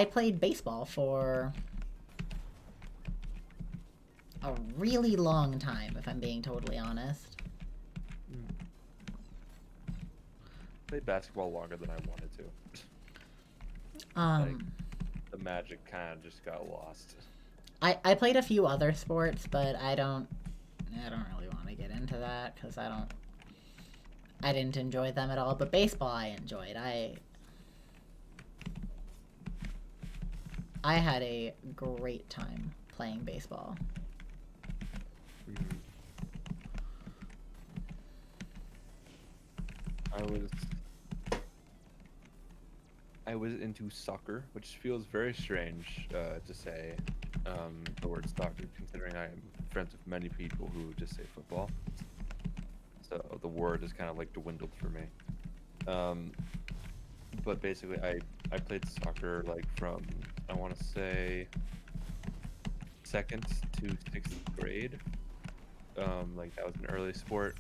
played baseball for a really long time, if I'm being totally honest. Played basketball longer than I wanted to. Like, the magic kind of just got lost. I played a few other sports, but I don't really want to get into that because I didn't enjoy them at all. But baseball I enjoyed. I had a great time playing baseball. I was into soccer, which feels very strange to say the word soccer, considering I am friends with many people who just say football. So the word is kind of like dwindled for me. But basically, I played soccer like from, I want to say, 2nd to 6th grade. Like that was an early sport,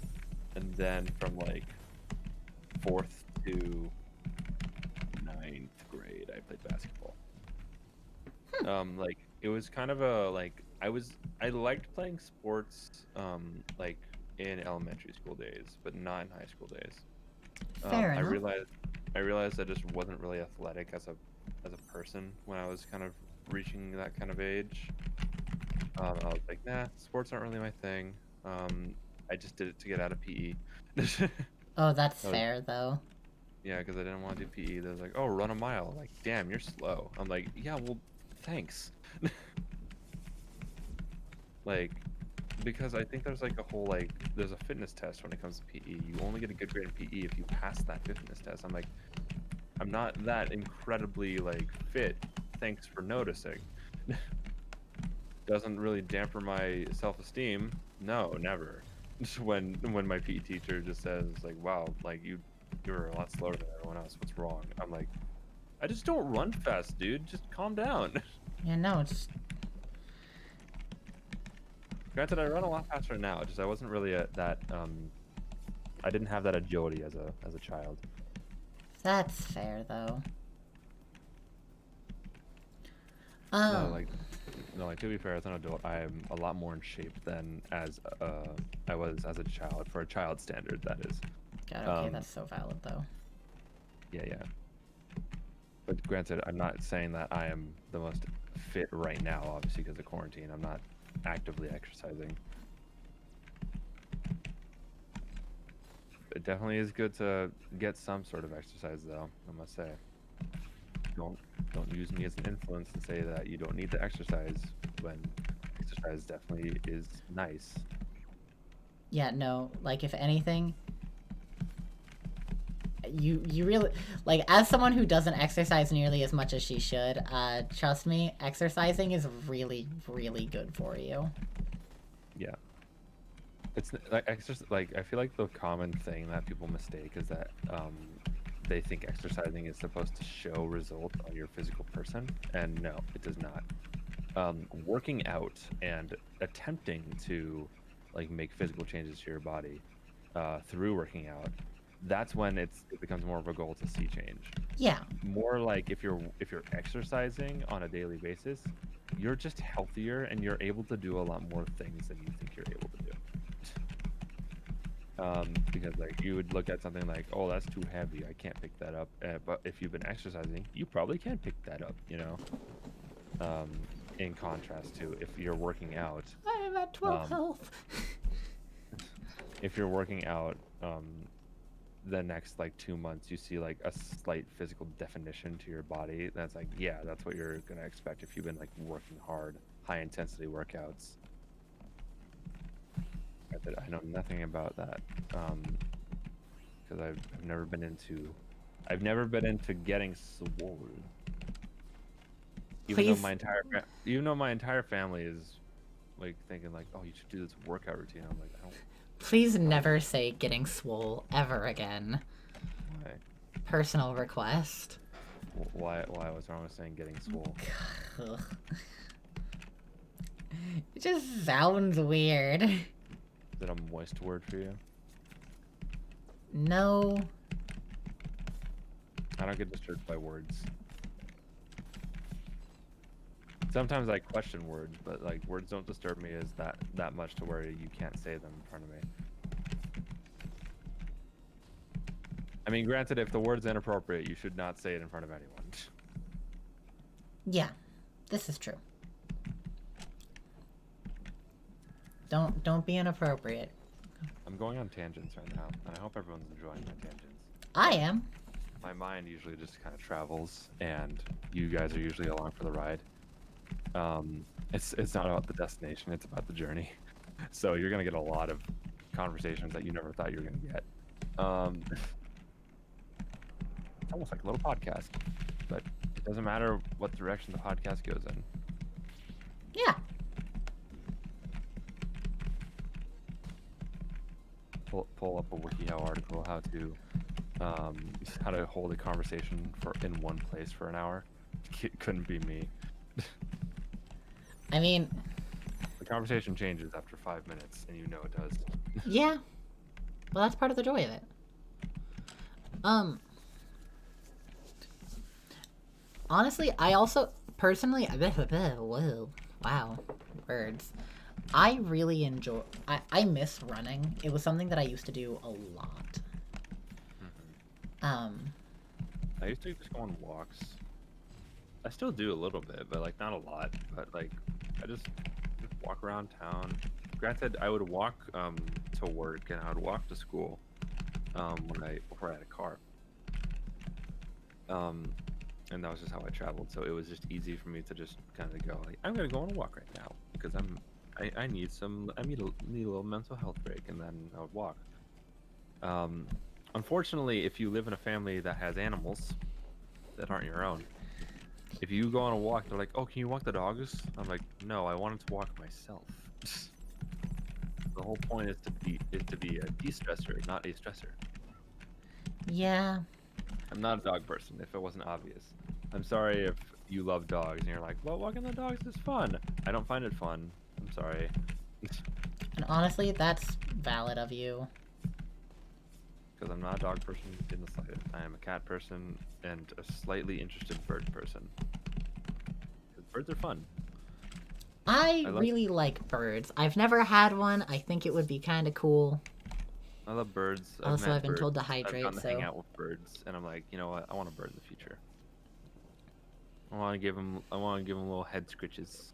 and then from like 4th to 9th grade, I played basketball. Like it was kind of a like I liked playing sports like in elementary school days, but not in high school days. Fair enough. I realized I just wasn't really athletic as a person when I was kind of reaching that kind of age. I was like, nah, sports aren't really my thing. I just did it to get out of PE. Oh, that's fair though. Yeah, because I didn't want to do PE. They're like, oh, run a mile. Like, damn, you're slow. I'm like, yeah, well, thanks. Like, because I think there's like a whole like there's a fitness test when it comes to PE. You only get a good grade in PE if you pass that fitness test. I'm like, I'm not that incredibly like fit. Thanks for noticing. Doesn't really damper my self-esteem. No, never. Just when my PE teacher just says like, wow, like you're a lot slower than everyone else. What's wrong? I'm like, I just don't run fast, dude. Just calm down. Yeah, no, it's Granted, I run a lot faster now. Just I wasn't really at that. I didn't have that agility as a child. that's fair though. No, like to be fair, as an adult, I'm a lot more in shape than as I was as a child for a child standard. That is. God, okay, that's so valid though. Yeah, yeah. But granted, I'm not saying that I am the most fit right now, obviously because of quarantine. I'm not actively exercising. It definitely is good to get some sort of exercise, though. I must say, don't use me as an influence and say that you don't need to exercise when exercise definitely is nice. Yeah, no, like if anything, you really like as someone who doesn't exercise nearly as much as she should, trust me, exercising is really, really good for you. Yeah. It's like exercise. Like I feel like the common thing that people mistake is that they think exercising is supposed to show results on your physical person, and no, it does not. Working out and attempting to like make physical changes to your body through working out, that's when it becomes more of a goal to see change. Yeah. More like if you're exercising on a daily basis, you're just healthier and you're able to do a lot more things than you think you're able to do. Because like you would look at something like, oh, that's too heavy, I can't pick that up. But if you've been exercising, you probably can pick that up, you know. In contrast to if you're working out. I am at 12 health. If you're working out, the next like 2 months, you see like a slight physical definition to your body. That's like, yeah, that's what you're gonna expect if you've been like working hard, high intensity workouts. I know nothing about that because I've never been into getting swole. Even though my entire family is like thinking like, oh, you should do this workout routine. I'm like, I don't. Please never say getting swole ever again. Why? Personal request. Why was wrong with saying getting swole? It just sounds weird. Is it a moist word for you? No. I don't get disturbed by words. Sometimes I question words, but like words don't disturb me as that much to where you can't say them in front of me. I mean, granted, if the word's inappropriate, you should not say it in front of anyone. Yeah, this is true. Don't be inappropriate. I'm going on tangents right now, and I hope everyone's enjoying my tangents. I am. My mind usually just kind of travels, and you guys are usually along for the ride. It's not about the destination, it's about the journey. So you're gonna get a lot of conversations that you never thought you were gonna get. It's almost like a little podcast, but it doesn't matter what direction the podcast goes in. Yeah. Pull up a WikiHow article how to hold a conversation in one place for an hour. It couldn't be me. I mean, the conversation changes after 5 minutes, and you know it does. Yeah. Well, that's part of the joy of it. Honestly, I also personally, whoa, wow, words. I really enjoy. I miss running. It was something that I used to do a lot. I used to just go on walks. I still do a little bit, but like not a lot. But like I just walk around town. Granted, I would walk to work and I would walk to school before I had a car. And that was just how I traveled. So it was just easy for me to just kind of go like, I'm gonna go on a walk right now because I need need a little mental health break, and then I would walk. Um, Unfortunately, if you live in a family that has animals that aren't your own, if you go on a walk, they're like, "Oh, can you walk the dogs?" I'm like, "No, I wanted to walk myself." The whole point is to be a de-stressor, not a stressor. Yeah. I'm not a dog person, if it wasn't obvious. I'm sorry if you love dogs and you're like, "Well, walking the dogs is fun." I don't find it fun. I'm sorry. And honestly, that's valid of you. Because I'm not a dog person in the slightest. I am a cat person and a slightly interested bird person. Because birds are fun. I I love really like birds. I've never had one. I think it would be kind of cool. I love birds. I've Also, I've met been birds. told to I've hydrate, gotten to hang so out with birds, and I'm like, you know what? I want a bird in the future. I want to give them. I want to give them little head scritches.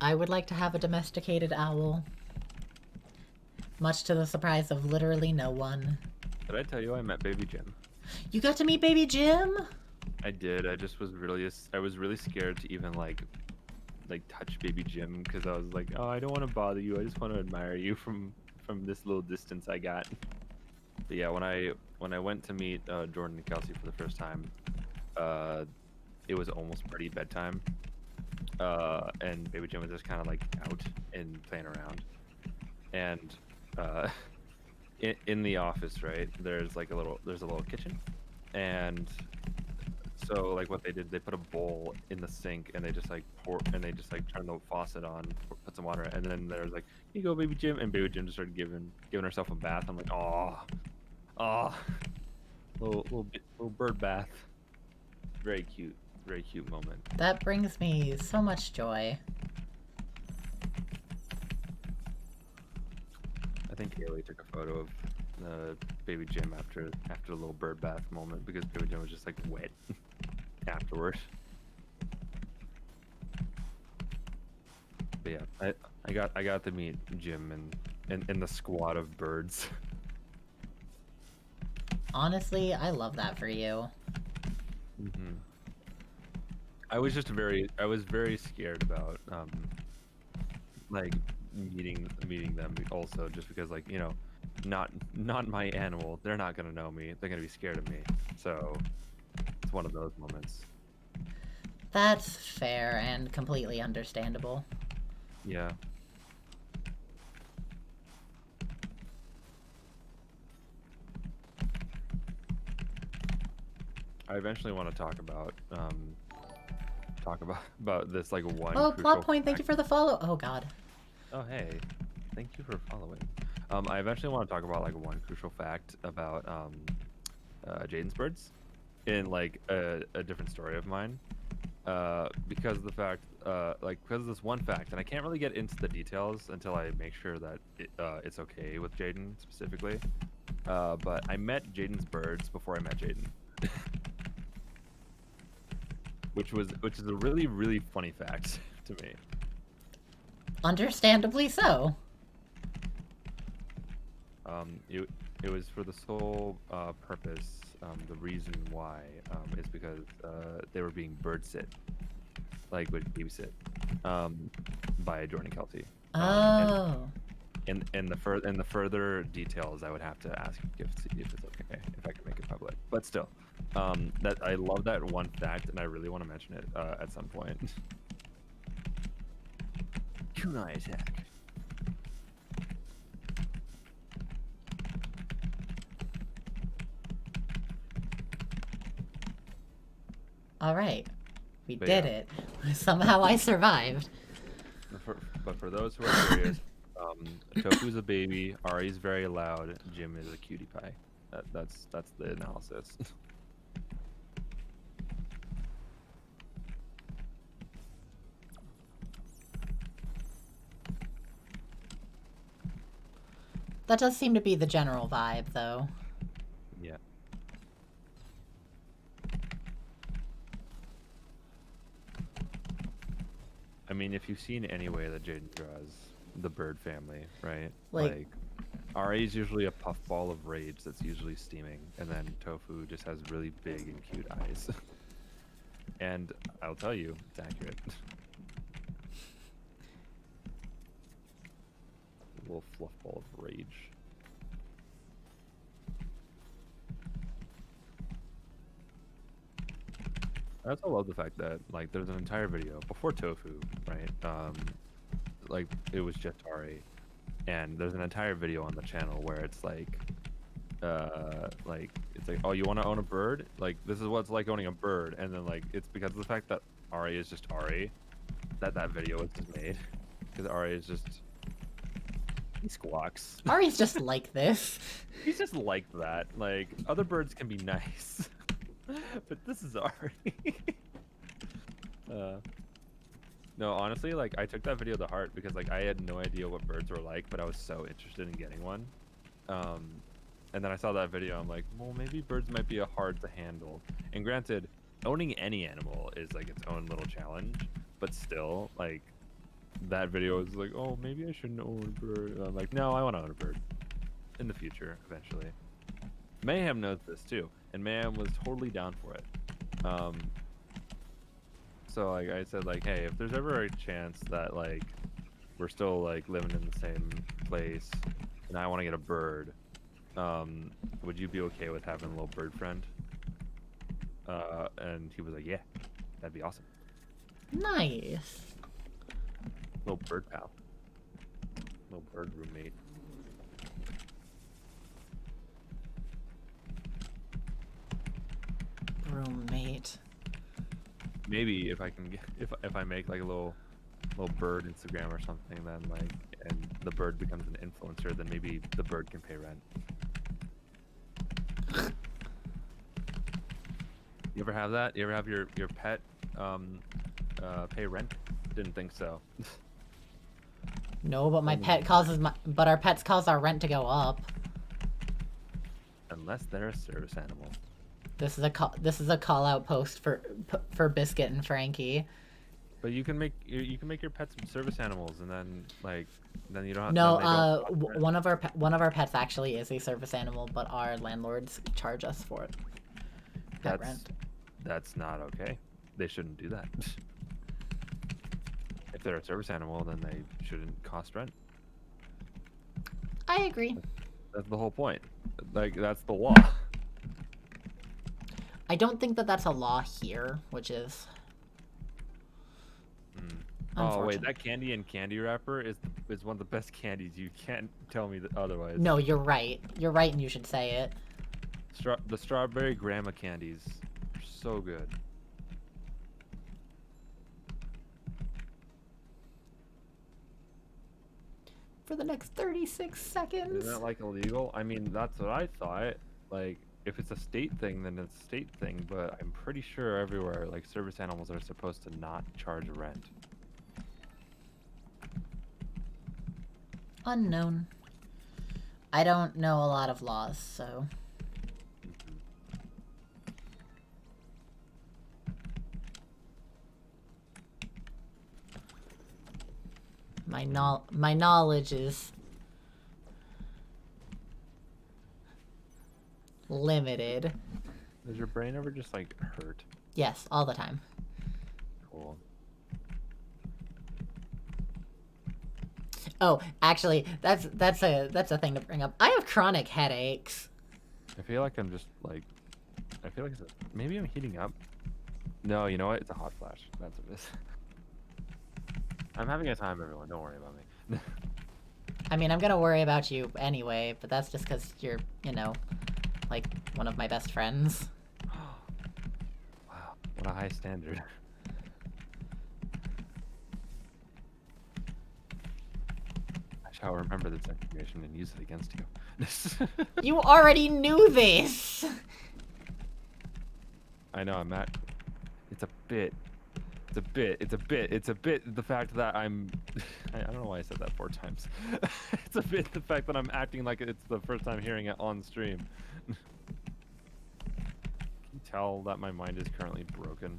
I would like to have a domesticated owl. Much to the surprise of literally no one. Did I tell you I met Baby Jim? You got to meet Baby Jim? I did. I just was really. I was really scared to even like touch Baby Jim because I was like, oh, I don't want to bother you. I just want to admire you from this little distance I got. But yeah, when I went to meet Jordan and Kelsey for the first time, it was almost pretty bedtime. And Baby Jim was just kind of like out and playing around. And in the office, right, there's a little kitchen, and so like what they did, they put a bowl in the sink and they just like turn the faucet on, put some water, and then there's like, here you go, Baby Jim, and Baby Jim just started giving herself a bath. I'm like, oh, little bird bath, very cute moment. That brings me so much joy. I think Haley took a photo of Baby Jim after the little bird bath moment because Baby Jim was just like wet afterward. But yeah, I got to meet Jim and the squad of birds. Honestly, I love that for you. Hmm. I was very scared about like meeting them also, just because, like, you know, not my animal, they're not gonna know me, they're gonna be scared of me, so it's one of those moments. That's fair and completely understandable. Yeah. I eventually want to talk about this like one Oh, crucial plot point, thank you fact. for the follow. Oh god. Oh, hey, thank you for following. I eventually want to talk about like one crucial fact about Jaden's birds in like a different story of mine. Because of the fact, because of this one fact, and I can't really get into the details until I make sure that it's okay with Jaden specifically. But I met Jaden's birds before I met Jaden, which is a really funny fact to me. Understandably so. It was for the sole purpose. The reason why is because they were being bird sit, like with babysit, by Jordan and Kelsey. Oh. And the further details, I would have to ask if it's okay if I can make it public. But still, that I love that one fact, and I really want to mention it at some point. Kunai attack. Alright. We But did yeah. it. Somehow I survived. But for those who are curious, Tofu's a baby, Ari's very loud, Jim is a cutie pie. That's the analysis. That does seem to be the general vibe, though. Yeah. I mean, if you've seen any way that Jaden draws the bird family, right? Like RA is usually a puffball of rage that's usually steaming, and then Tofu just has really big and cute eyes. And I'll tell you, it's accurate. A little fluff ball of rage. I also love the fact that like there's an entire video before Tofu, right? Like it was just RA, and there's an entire video on the channel where it's like it's like, oh, you want to own a bird? Like this is what it's like owning a bird, and then like it's because of the fact that RA is just RA that video was just made, because RA is just he squawks. Ari's just like this. He's just like that. Like other birds can be nice, but this is Ari. No, honestly, like I took that video to heart because like I had no idea what birds were like, but I was so interested in getting one. And then I saw that video. I'm like, well, maybe birds might be hard to handle. And granted, owning any animal is like its own little challenge, but still, like that video was like, oh, maybe I shouldn't own a bird. And I'm like, no, I want to own a bird in the future, eventually. Mayhem knows this too, and Mayhem was totally down for it. So like I said, like, hey, if there's ever a chance that like we're still like living in the same place, and I want to get a bird, would you be okay with having a little bird friend? And he was like, yeah, that'd be awesome. Nice. Little bird pal. Little bird roommate. Roommate. Maybe if I can get, if I make like a little bird Instagram or something, then like, and the bird becomes an influencer, then maybe the bird can pay rent. You ever have that? You ever have your pet pay rent? Didn't think so. No, but but our pets cause our rent to go up. Unless they're a service animal. This is a call out post for Biscuit and Frankie. But you can make your pets service animals, and then you don't have. No, one of our pets actually is a service animal, but our landlords charge us for it. Pet rent. That's not okay. They shouldn't do that. If they're a service animal, then they shouldn't cost rent. I agree. That's the whole point. Like that's the law. I don't think that that's a law here, which is. Oh wait, that candy and candy wrapper is one of the best candies. You can't tell me that otherwise. No, you're right. You're right, and you should say it. The strawberry grandma candies are so good. For the next 36 seconds. Isn't that like illegal? I mean, that's what I thought. Like, if it's a state thing, then it's a state thing. But I'm pretty sure everywhere, like, service animals are supposed to not charge rent. Unknown. I don't know a lot of laws, so. My knowledge is limited. Does your brain ever just like hurt? Yes, all the time. Cool. Oh, actually, that's a thing to bring up. I have chronic headaches. I feel like I'm just like, maybe I'm heating up. No, you know what? It's a hot flash. That's what it is. I'm having a time, everyone. Don't worry about me. I mean, I'm gonna worry about you anyway, but that's just because you're, you know, like one of my best friends. Wow, what a high standard. I shall remember this information and use it against you. You already knew this! I know, I'm at... It's a bit. It's a bit the fact that I'm... I don't know why I said that 4 times. It's a bit the fact that I'm acting like it's the first time hearing it on stream. Can you tell that my mind is currently broken?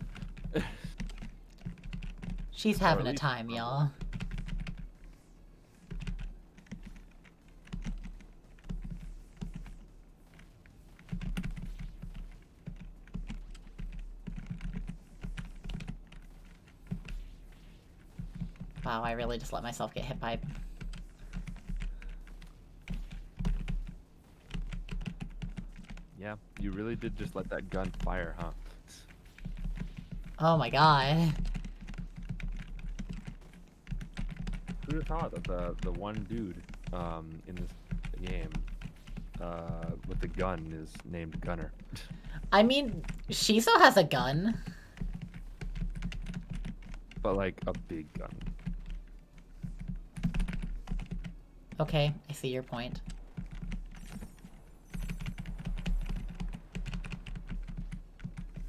She's having a time, y'all. Wow, I really just let myself get hit by... Yeah, you really did just let that gun fire, huh? Oh my god. Who'd have thought that the one dude in this game with the gun is named Gunner? I mean, Shiso has a gun. But like a big gun. Okay, I see your point.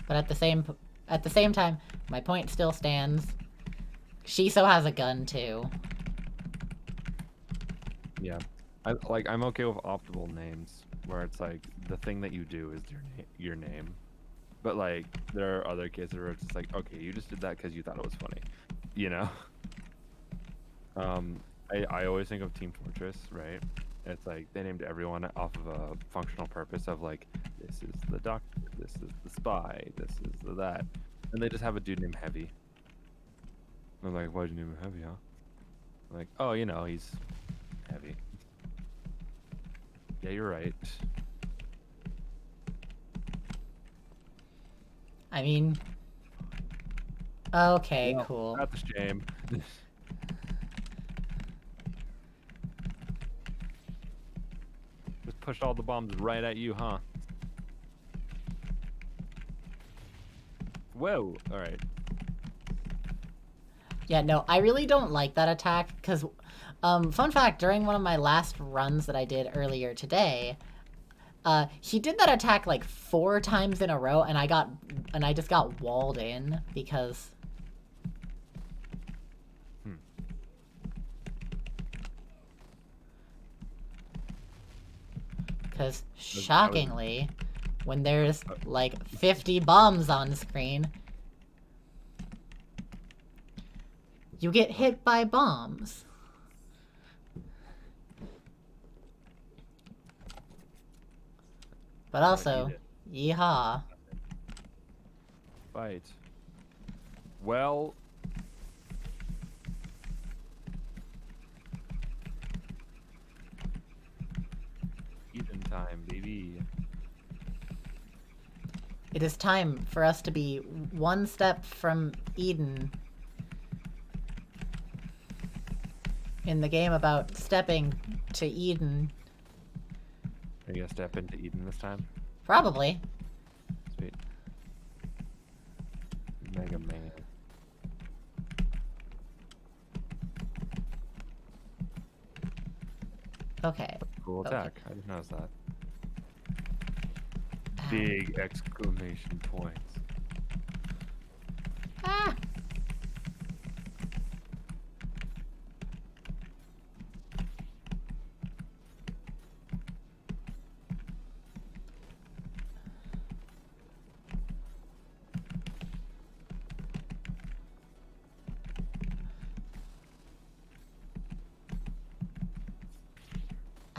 But at the same time, my point still stands. Shiso has a gun too. Yeah, I'm okay with optimal names where it's like the thing that you do is your name, but like there are other cases where it's just like, okay, you just did that because you thought it was funny, you know. I always think of Team Fortress, right? It's like they named everyone off of a functional purpose of like, this is the doctor, this is the spy, this is the that, and they just have a dude named Heavy. I'm like, why'd you name him Heavy, huh? I'm like, oh, you know, he's heavy. Yeah, you're right. I mean... Okay, Well, cool. that's a shame. Just pushed all the bombs right at you, huh? Whoa! Alright. Yeah, no, I really don't like that attack, because... fun fact, during one of my last runs that I did earlier today, he did that attack like 4 times in a row, and I just got walled in, because... Because, shockingly, when there's, like, 50 bombs on screen, you get hit by bombs. But also, yeehaw. Fight. Well... Eden time, baby. It is time for us to be one step from Eden in the game about stepping to Eden. Are you gonna step into Eden this time? Probably. Sweet. Mega Man. Okay. Cool Okay. attack. I didn't notice that. Ow. Big exclamation points. Ah!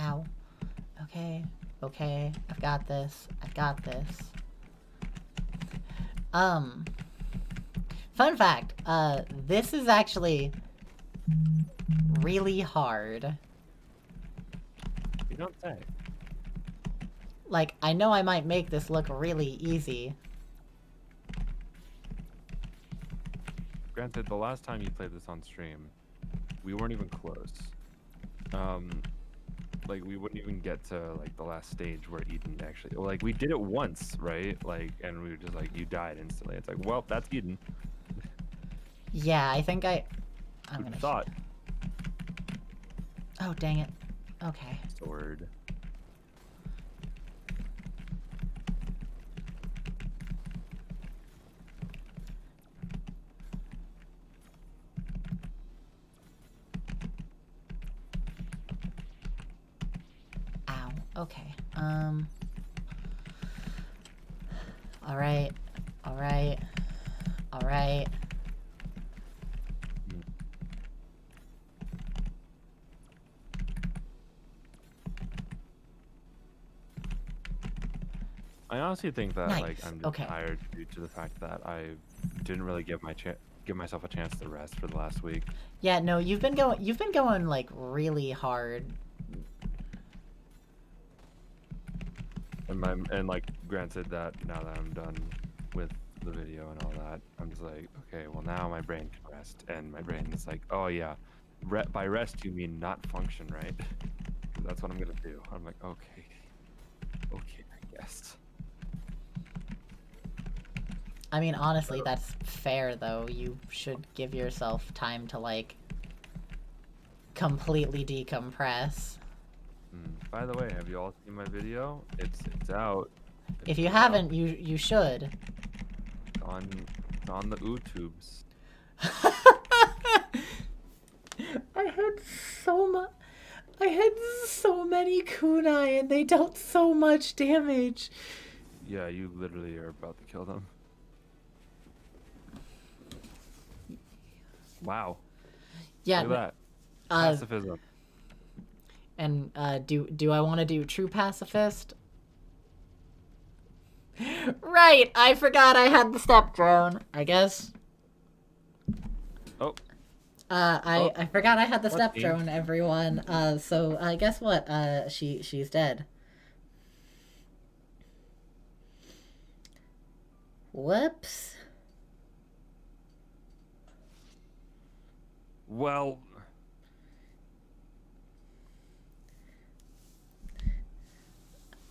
Ow. Okay. Okay. I've got this. I've got this. Fun fact, this is actually really hard. You don't say. Like, I know I might make this look really easy. Granted, the last time you played this on stream, we weren't even close. Like, we wouldn't even get to, like, the last stage where Eden actually... Well, like, we did it once, right? Like, and we were just like, you died instantly. It's like, well, that's Eden. Yeah, I think I'm Who'd gonna... thought? Oh, dang it. Okay. Sword. Ow. Okay. Alright. Alright. Alright. I honestly think that, Nice. like, I'm just Okay. tired due to the fact that I didn't really give give myself a chance to rest for the last week. Yeah, no, you've been going like really hard. And like granted that now that I'm done with the video and all that, I'm just like, okay, well now my brain can rest, and my brain is like, oh yeah, by rest you mean not function, right? That's what I'm gonna do. I'm like, okay, I guess. I mean, honestly, that's fair though. You should give yourself time to like completely decompress. By the way, have you all seen my video? It's out. If you haven't, you should. It's on the YouTubes. I had so many kunai and they dealt so much damage. Yeah, you literally are about to kill them. Wow. Yeah. Look at that. Pacifism. And do I want to do true pacifist? Right, I forgot I had the step drone. I guess. Oh. I forgot I had the step me? drone, everyone. So guess what? She's dead. Whoops. Well.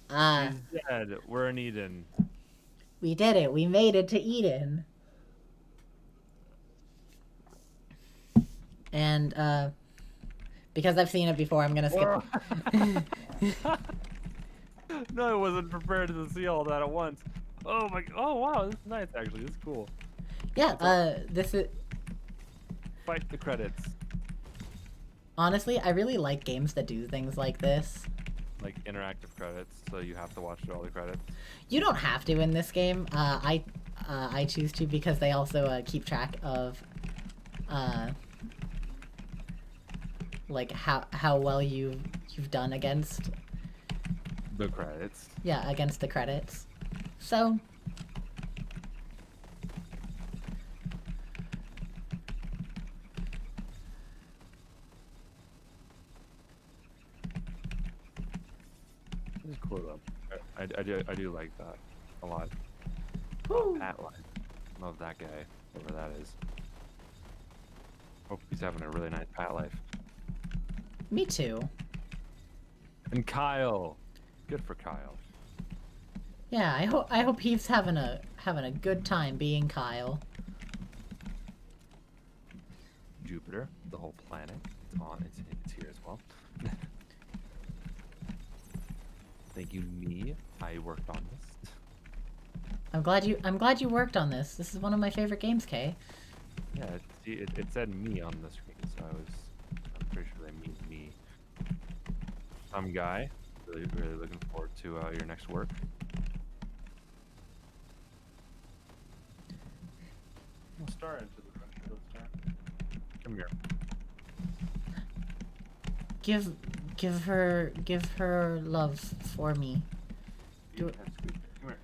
She's dead. We're in Eden. We did it. We made it to Eden. And because I've seen it before, I'm gonna skip. No, I wasn't prepared to see all that at once. Oh my! Oh wow, this is nice. Actually, this is cool. Yeah. This is. Fight the credits. Honestly, I really like games that do things like this. Like interactive credits, so you have to watch all the credits. You don't have to in this game. I choose to because they also keep track of like how well you've done against The credits. Yeah, against the credits. So It's cool though. I do like that a lot. woo. Pat life. Love that guy, whoever that is. Hope he's having a really nice pat life. Me too. And Kyle, good for Kyle. Yeah, I hope he's having a good time being Kyle. Jupiter, the whole planet, it's here as well. Thank you, me. I worked on this. I'm glad you worked on this. This is one of my favorite games, Kay. Yeah, it said me on the screen, so I'm pretty sure they mean me. Some guy. Really looking forward to your next work. We'll start into the rest of time. Come here. Give her love for me. Do it. Come here.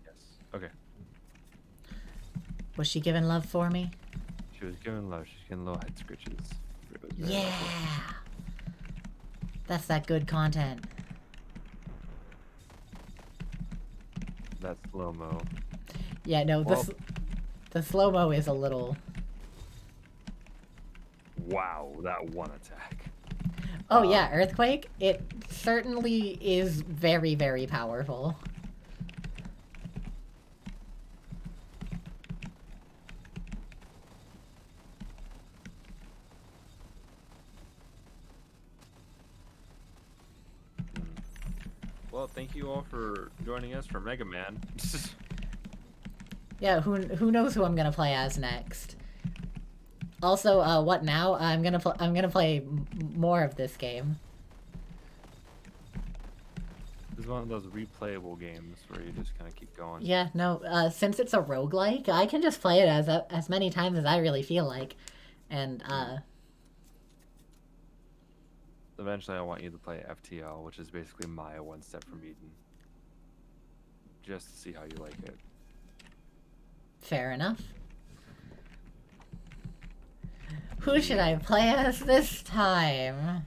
Yes. Okay. Was she giving love for me? She was giving love. She's getting little head scritches. It was very Yeah. lovely. That's that good content. That slow-mo. Yeah, no, Well- the slow-mo is a little... Wow, that one attack. Oh yeah, Earthquake, it certainly is very, very powerful. Well, thank you all for joining us for Mega Man. Yeah, who knows who I'm gonna play as next. Also, what now? I'm gonna play more of this game. This is one of those replayable games where you just kind of keep going. Yeah, no, since it's a roguelike, I can just play it as many times as I really feel like. And, eventually I want you to play FTL, which is basically my one step from Eden. Just to see how you like it. Fair enough. Who should I play as this time?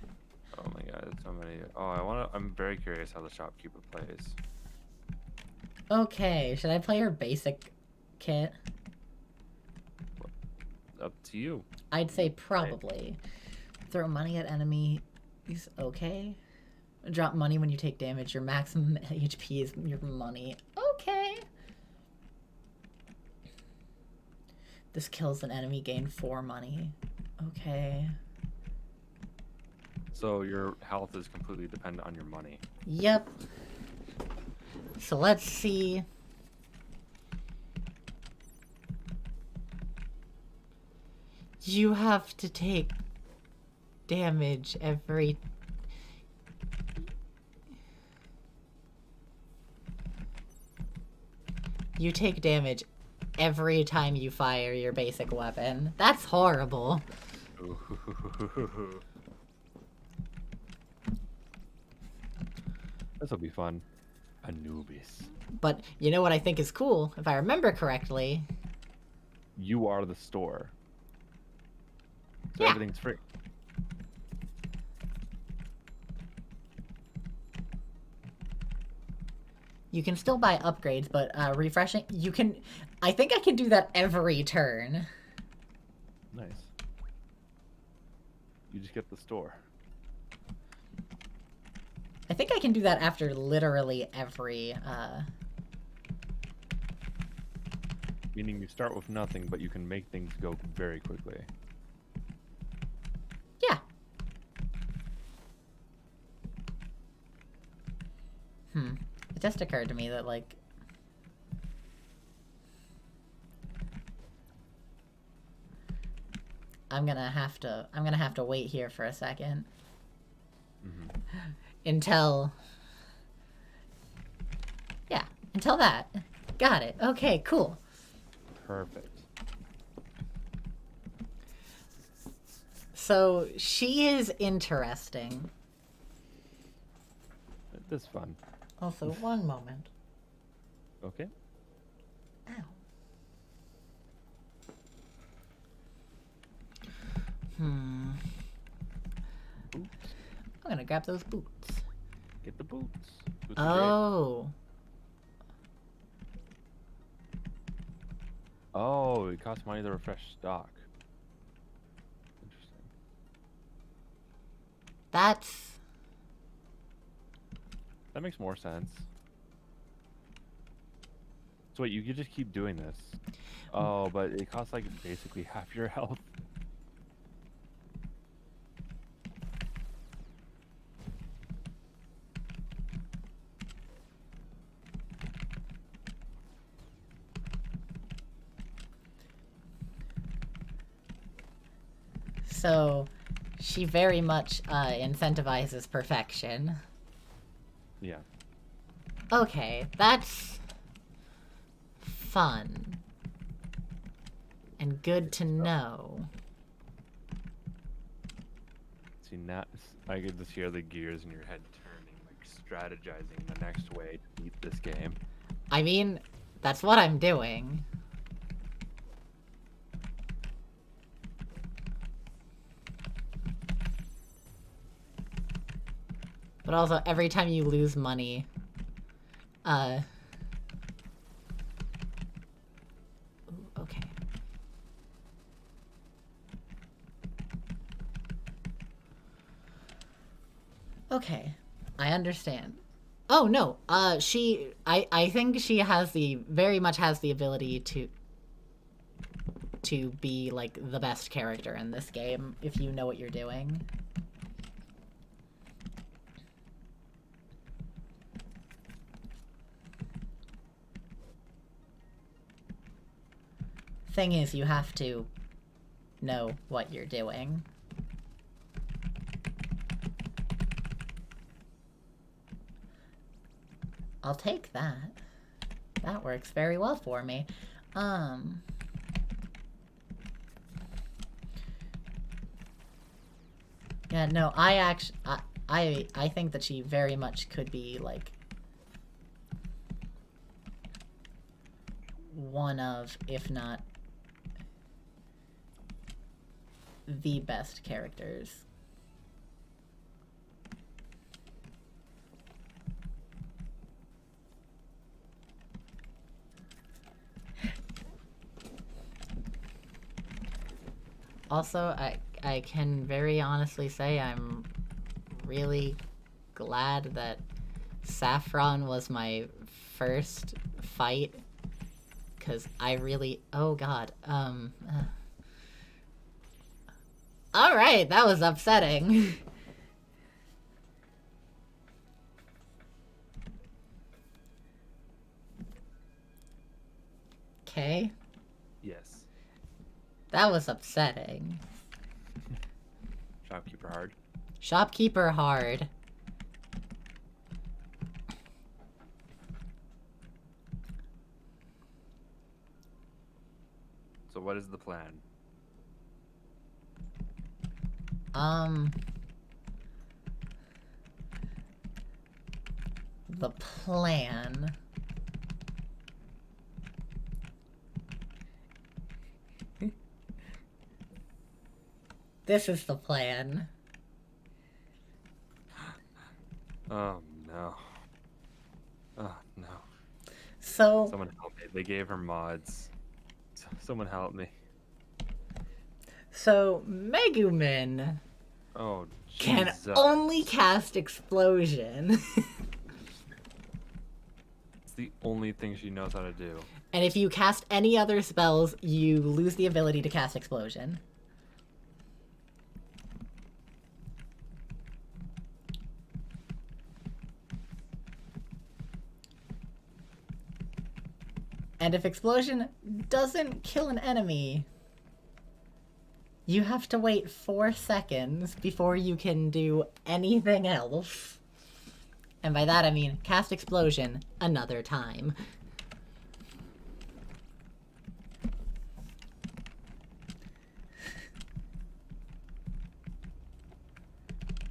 Oh my god, so many. Oh, I'm very curious how the shopkeeper plays. Okay, should I play her basic kit? Up to you. I'd say probably. Throw money at enemies. Okay. Drop money when you take damage. Your maximum HP is your money. Okay. This kills an enemy. Gain 4 money. Okay. So your health is completely dependent on your money. Yep. So let's see. You have to take damage every... You take damage every time you fire your basic weapon. That's horrible. This'll be fun. Anubis. But you know what I think is cool? If I remember correctly... You are the store. So Yeah. everything's free. You can still buy upgrades, but refreshing... You can... I think I can do that every turn. Nice. You just get the store. I think I can do that after literally every... Meaning you start with nothing, but you can make things go very quickly. Yeah. It just occurred to me that, like... I'm gonna have to wait here for a second. Until... Yeah, until that. Got it. Okay, cool. Perfect. So, she is interesting. This is fun. Also, one moment. Okay. Ow. I'm gonna grab those boots. Get the boots. Boots are great. Oh. Oh, it costs money to refresh stock. Interesting. That's... That makes more sense. So wait, you could just keep doing this. Oh, but it costs like basically half your health. So, she very much incentivizes perfection. Yeah. Okay, that's fun. And good to know. See, now I could just hear the gears in your head turning, like strategizing the next way to beat this game. I mean, that's what I'm doing. But also, every time you lose money, ooh, okay. Okay, I understand. Oh, no, I think she has very much has the ability to be, like, the best character in this game, if you know what you're doing. Thing is, you have to know what you're doing. I'll take that. That works very well for me. Yeah, no, I think that she very much could be, like, one of, if not the best characters. Also, I can very honestly say I'm really glad that Saffron was my first fight, because I really... Oh, God. Alright, that was upsetting. Okay. Yes. That was upsetting. Shopkeeper hard. Shopkeeper hard. So what is the plan? The plan... This is the plan. Oh no. Oh no. So... Someone help me. They gave her mods. Someone help me. So, Megumin Oh, can Jesus. only cast Explosion. It's the only thing she knows how to do. And if you cast any other spells, you lose the ability to cast Explosion. And if Explosion doesn't kill an enemy, you have to wait 4 seconds before you can do anything else. And by that I mean cast Explosion another time.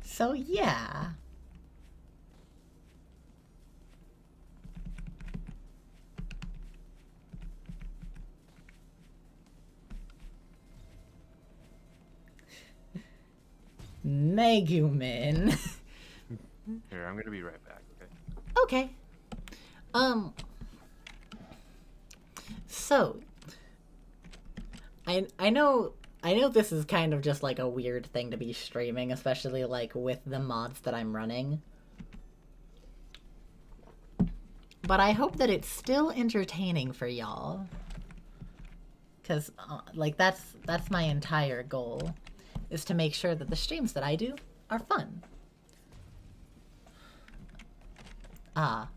So yeah. Megumin. Here, I'm gonna be right back, Okay. okay? So I know this is kind of just like a weird thing to be streaming, especially like with the mods that I'm running. But I hope that it's still entertaining for y'all. Cause like that's my entire goal, is to make sure that the streams that I do are fun. Ah.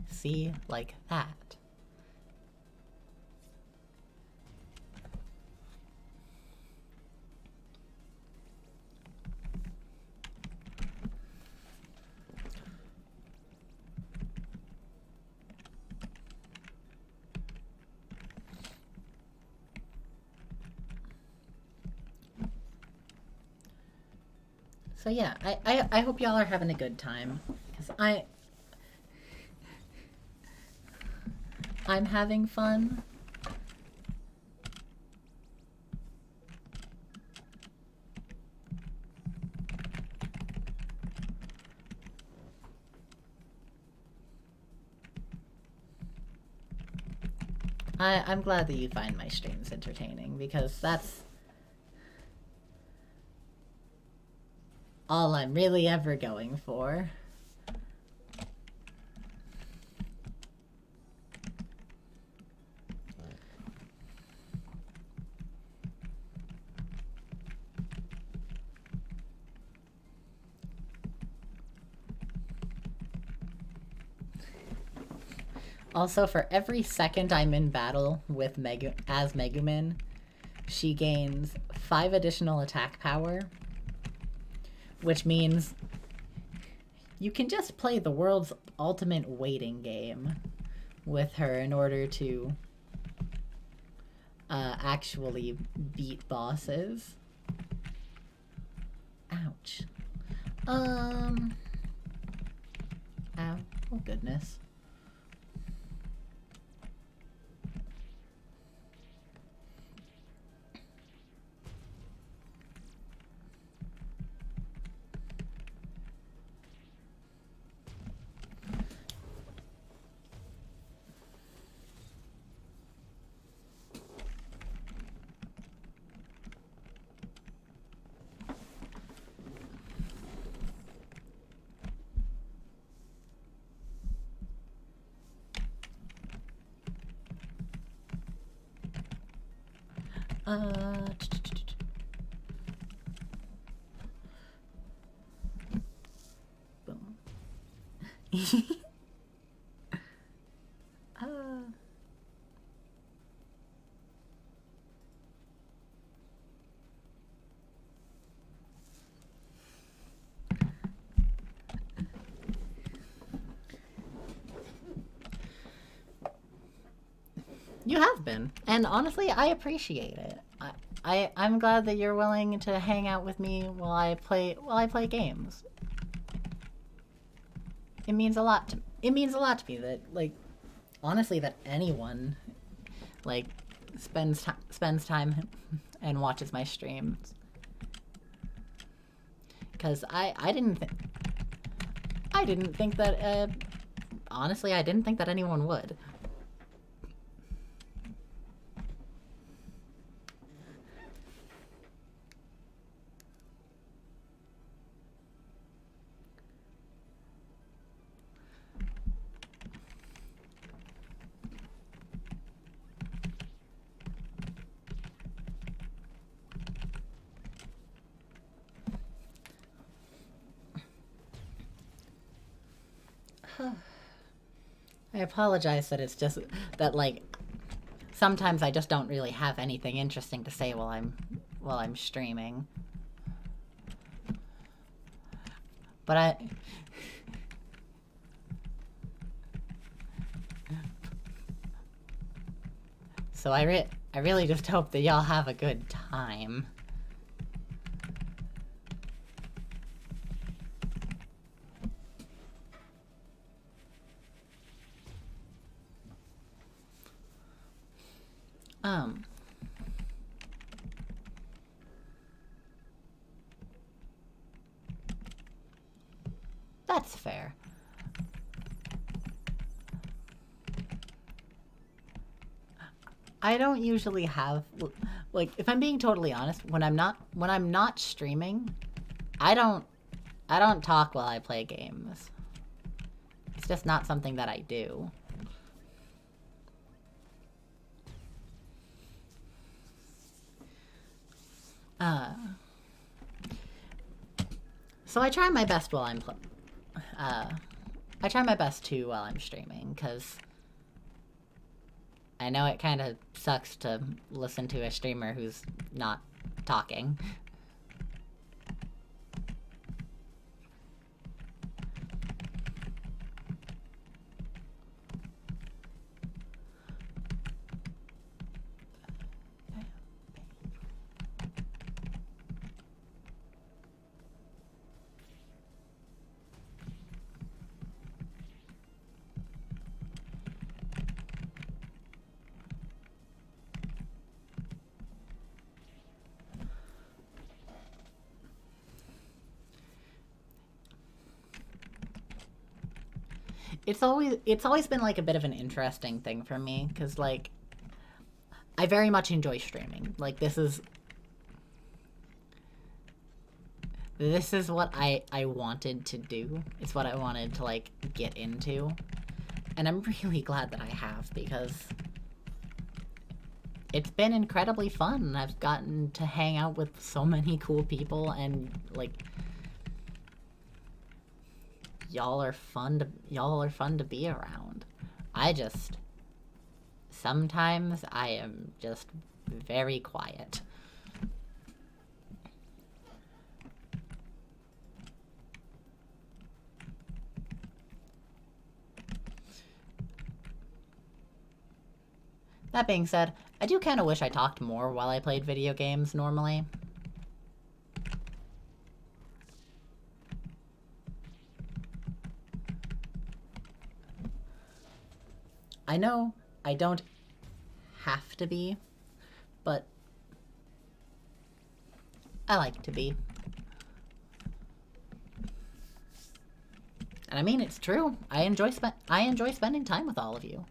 See? Like that. So yeah, I hope y'all are having a good time. Cause I'm having fun. I'm glad that you find my streams entertaining, because that's all I'm really ever going for. Also, for every second I'm in battle with Megumin, she gains 5 additional attack power, which means you can just play the world's ultimate waiting game with her in order to actually beat bosses. Ow. Ow. Oh, goodness. Boom. You have been, and honestly, I appreciate it. I'm glad that you're willing to hang out with me while I play games. It means a lot to me that, like, honestly, that anyone, like, spends time and watches my streams. Because I didn't think that honestly, I didn't think that anyone would. I apologize that it's just that, like, sometimes I just don't really have anything interesting to say while I'm streaming. But so I really just hope that y'all have a good time. That's fair. I don't usually have, like, if I'm being totally honest, when I'm not streaming, I don't talk while I play games. It's just not something that I do. So I try my best while I'm I try my best too while I'm streaming, because I know it kind of sucks to listen to a streamer who's not talking. It's always been, like, a bit of an interesting thing for me, because, like, I very much enjoy streaming. Like, this is what I wanted to do. It's what I wanted to, like, get into. And I'm really glad that I have, because it's been incredibly fun. I've gotten to hang out with so many cool people, and, like, y'all are fun to be around. Sometimes I am just very quiet. That being said, I do kind of wish I talked more while I played video games normally. I know I don't have to be, but I like to be. And I mean, it's true. I enjoy spending time with all of you.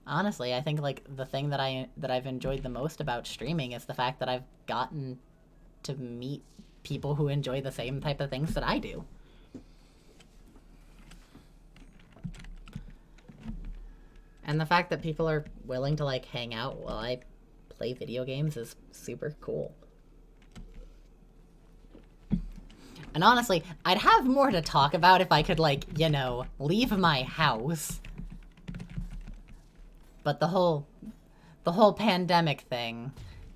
Honestly, I think like the thing that I've enjoyed the most about streaming is the fact that I've gotten to meet people who enjoy the same type of things that I do. And the fact that people are willing to like hang out while I play video games is super cool. And honestly, I'd have more to talk about if I could, like, you know, leave my house. But the whole pandemic thing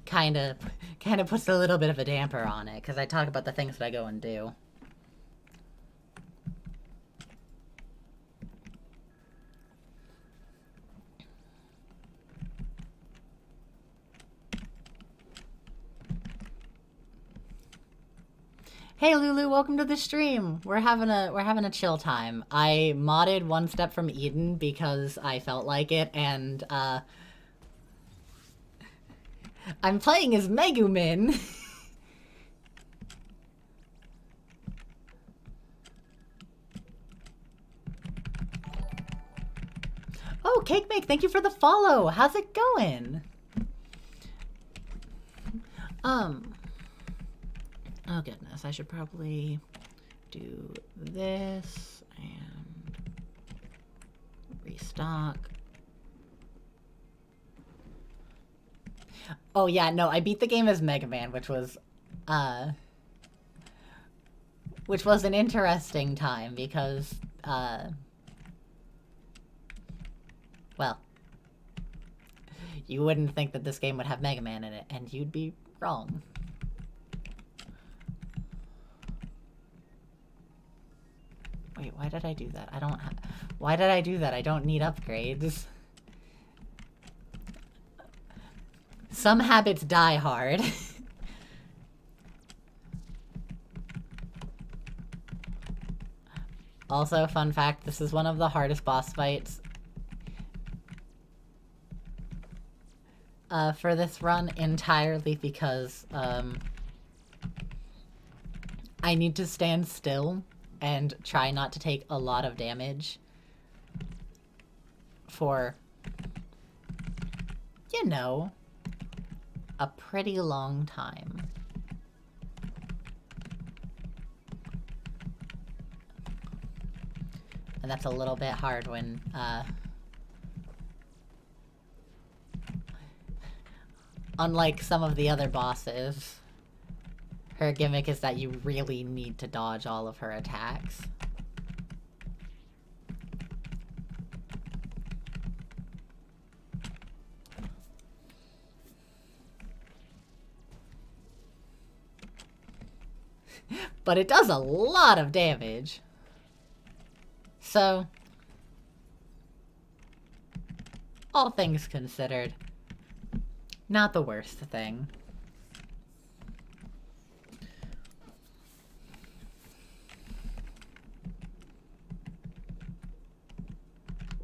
kind of puts a little bit of a damper on it, because I talk about the things that I go and do. Hey Lulu, welcome to the stream. We're having a chill time. I modded One Step from Eden because I felt like it, and I'm playing as Megaman. Oh, Cake Make, thank you for the follow. How's it going? Oh goodness, I should probably do this and restock. Oh yeah, no, I beat the game as Mega Man, which was an interesting time because, well, you wouldn't think that this game would have Mega Man in it, and you'd be wrong. Wait, why did I do that? Why did I do that? I don't need upgrades. Some habits die hard. Also, fun fact, this is one of the hardest boss fights for this run, entirely because I need to stand still and try not to take a lot of damage for, you know, a pretty long time. And that's a little bit hard when, unlike some of the other bosses, her gimmick is that you really need to dodge all of her attacks. But it does a lot of damage. So, all things considered, not the worst thing.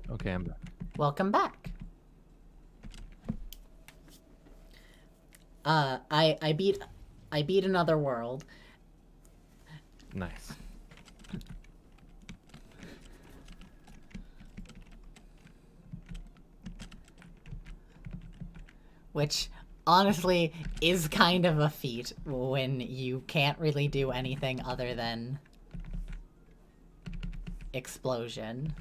Okay, I'm back. Welcome back. I beat another world. Nice. Which, honestly, is kind of a feat when you can't really do anything other than explosion.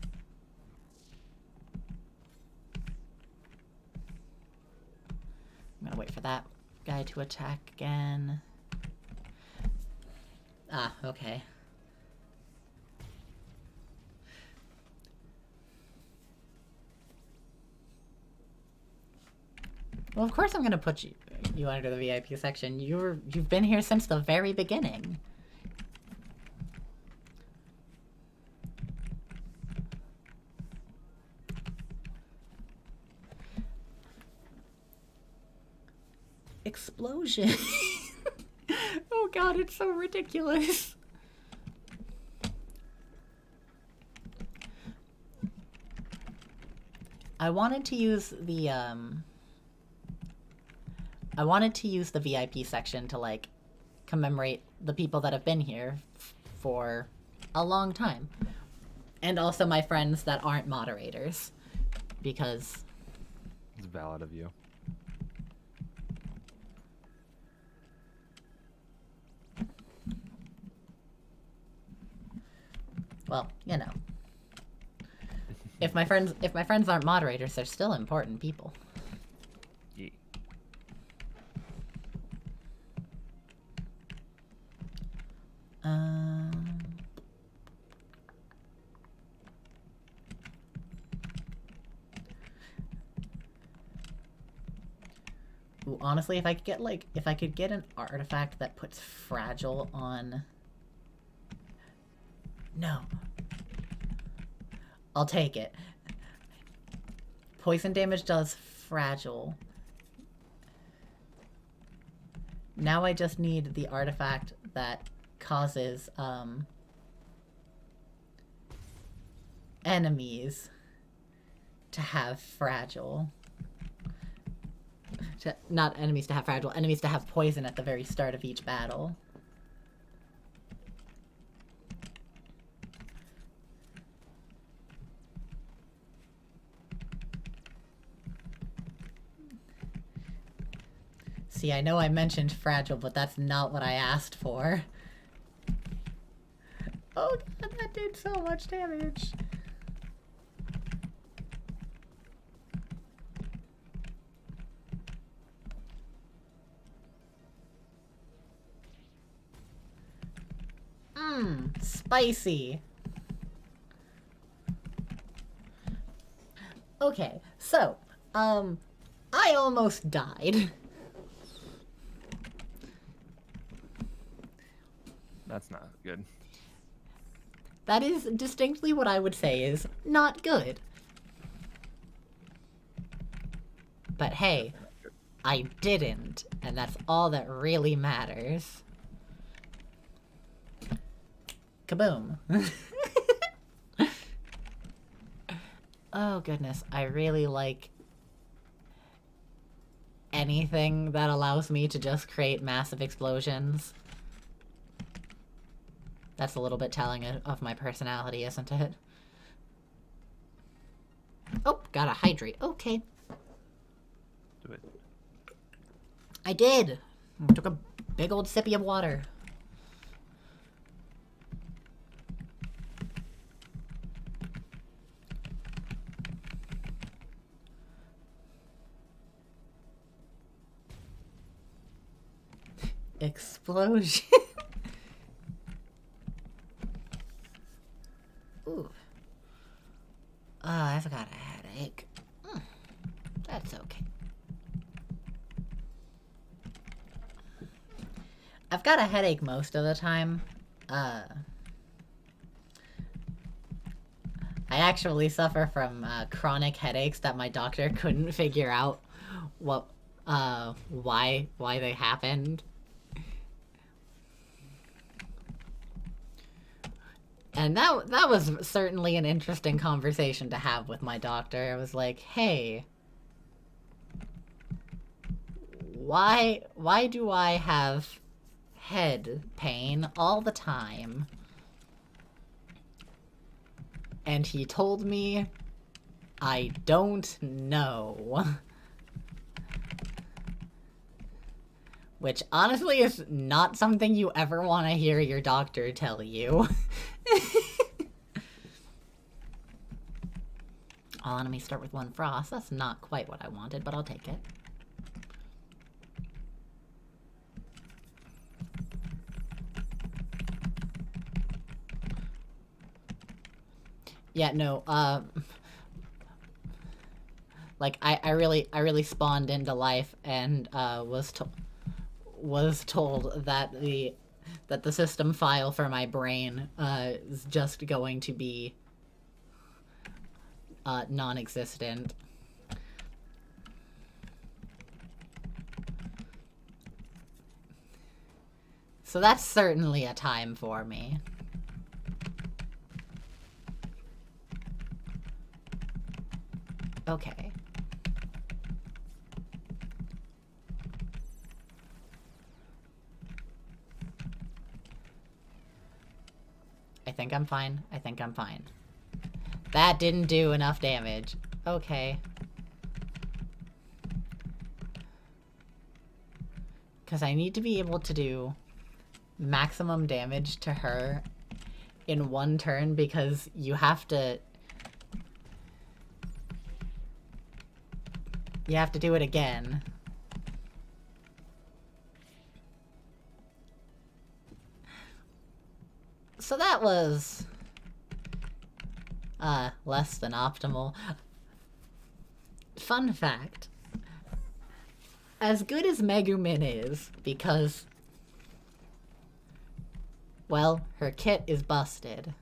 I'm gonna wait for that guy to attack again. Ah, okay. Well, of course I'm gonna put you under the VIP section. You've been here since the very beginning. Explosion. Oh god, it's so ridiculous. I wanted to use the I wanted to use the VIP section to, like, commemorate the people that have been here for a long time. And also my friends that aren't moderators. Because... It's valid of you. Well, you know. If my friends aren't moderators, they're still important people. Yeah. Ooh, honestly, if I could get an artifact that puts fragile on... No. I'll take it. Poison damage does fragile. Now I just need the artifact that causes, enemies to have fragile. Not enemies to have fragile, enemies to have poison at the very start of each battle. See, I know I mentioned fragile, but that's not what I asked for. Oh god, that did so much damage. Spicy. Okay, so, I almost died. That's not good. That is distinctly what I would say is not good. But hey, I didn't, and that's all that really matters. Kaboom. Oh goodness, I really like anything that allows me to just create massive explosions. That's a little bit telling of my personality, isn't it? Oh, gotta hydrate. Okay. Do it. I did! I took a big old sippy of water. Explosion. Ooh. Oh, I've got a headache. That's okay. I've got a headache most of the time. I actually suffer from chronic headaches that my doctor couldn't figure out what, why they happened. And that was certainly an interesting conversation to have with my doctor. I was like, hey, why do I have head pain all the time? And he told me, I don't know. Which honestly is not something you ever want to hear your doctor tell you. Oh, let me start with one frost. That's not quite what I wanted, but I'll take it. Yeah, no, like, I really spawned into life and, was told that the system file for my brain, is just going to be, non-existent. So that's certainly a time for me. Okay. I think I'm fine. I think I'm fine. That didn't do enough damage. Okay. Because I need to be able to do maximum damage to her in one turn, because you have to... You have to do it again. So that was... less than optimal. Fun fact. As good as Megumin is, because... well, her kit is busted.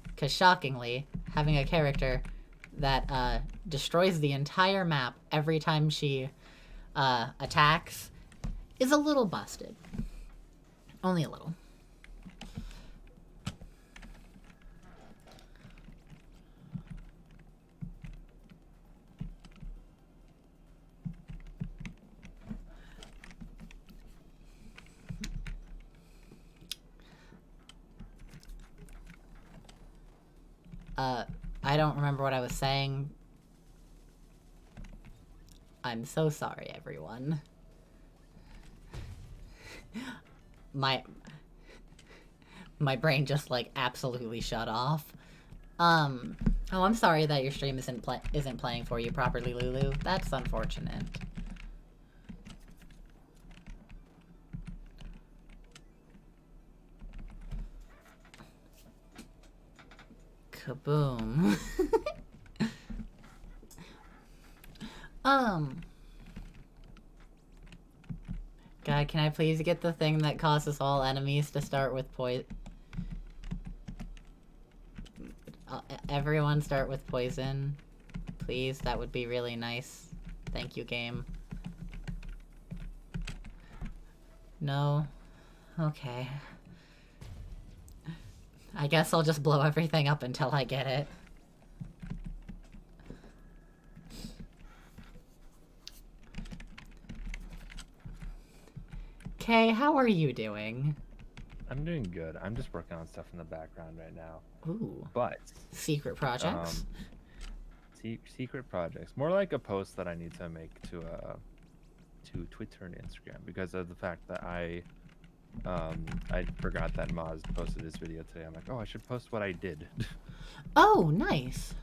Because shockingly, having a character that, destroys the entire map every time she, attacks is a little busted. Only a little. I don't remember what I was saying. I'm so sorry, everyone. My brain just, like, absolutely shut off. Oh, I'm sorry that your stream isn't playing for you properly, Lulu. That's unfortunate. Kaboom. God, can I please get the thing that causes all enemies to start with poison? Everyone start with poison. Please, that would be really nice. Thank you, game. No? Okay. I guess I'll just blow everything up until I get it. Kay, how are you doing? I'm doing good. I'm just working on stuff in the background right now. Ooh. But secret projects? Secret projects. More like a post that I need to make to Twitter and Instagram, because of the fact that I forgot that Maz posted this video today. I'm like, oh, I should post what I did. Oh, nice.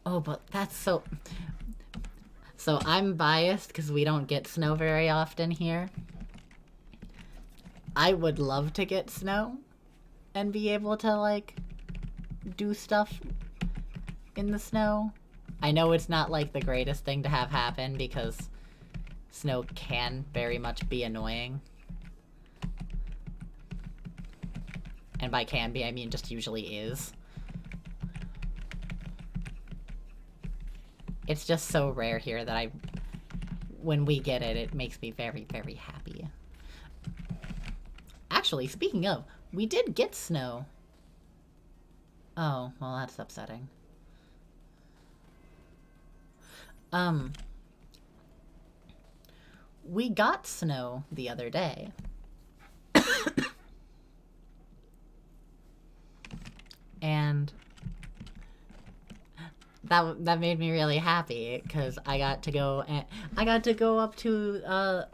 Oh, but that's so... So I'm biased because we don't get snow very often here. I would love to get snow and be able to, like, do stuff in the snow. I know it's not, like, the greatest thing to have happen because snow can very much be annoying. And by can be, I mean just usually is. It's just so rare here that when we get it, it makes me very, very happy. Actually, speaking of, we did get snow. Oh, well, that's upsetting. We got snow the other day. And that made me really happy because I got to go up to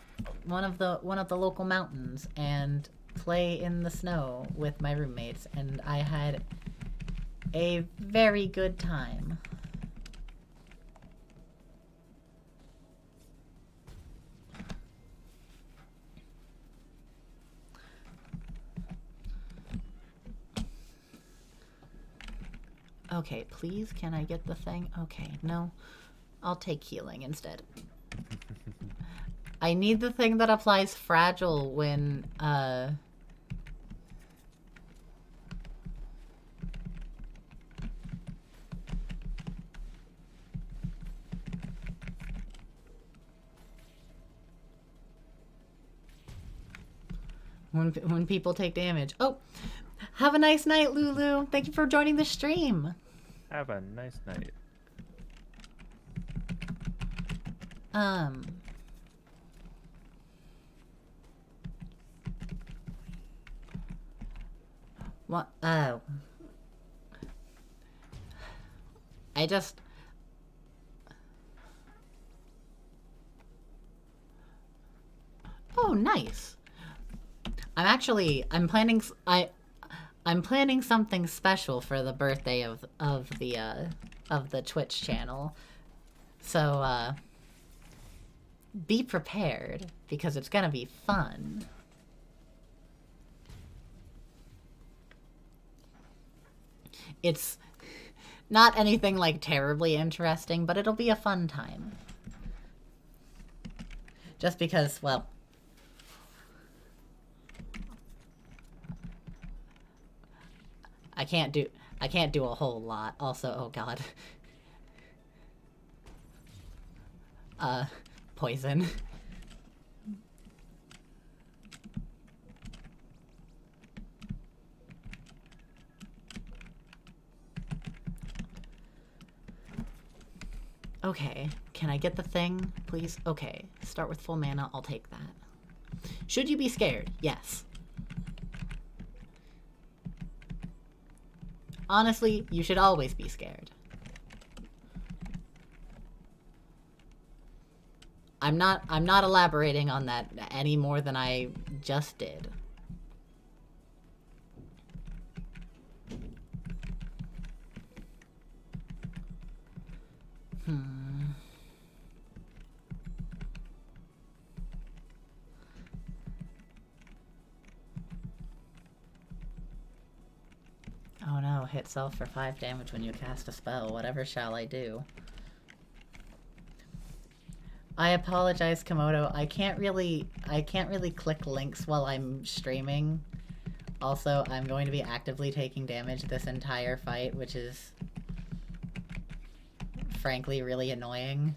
one of the local mountains and play in the snow with my roommates, and I had a very good time. Okay, please, can I get the thing? Okay, no. I'll take healing instead. I need the thing that applies fragile when, when people take damage. Oh, have a nice night, Lulu. Thank you for joining the stream. Have a nice night. What? Oh. I just... Oh, nice. I'm planning something special for the birthday of the Twitch channel. So, be prepared, because it's gonna be fun. It's not anything, like, terribly interesting, but it'll be a fun time. Just because, well... I can't do a whole lot. Also, oh god. Poison. Okay, can I get the thing, please? Okay, start with full mana, I'll take that. Should you be scared? Yes. Honestly, you should always be scared. I'm not elaborating on that any more than I just did. Oh no, hit self for 5 damage when you cast a spell. Whatever shall I do? I apologize, Komodo. I can't really click links while I'm streaming. Also, I'm going to be actively taking damage this entire fight, which is frankly really annoying.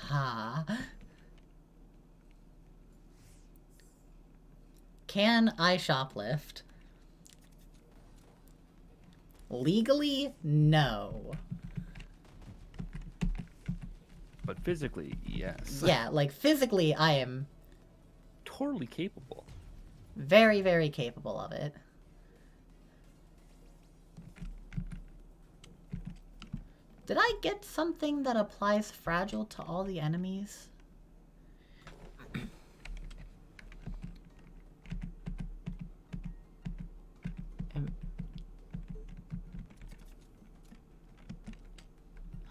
Ha. Can I shoplift? Legally, no. But physically, yes. Yeah, like, physically, I am... totally capable. Very, very capable of it. Did I get something that applies fragile to all the enemies?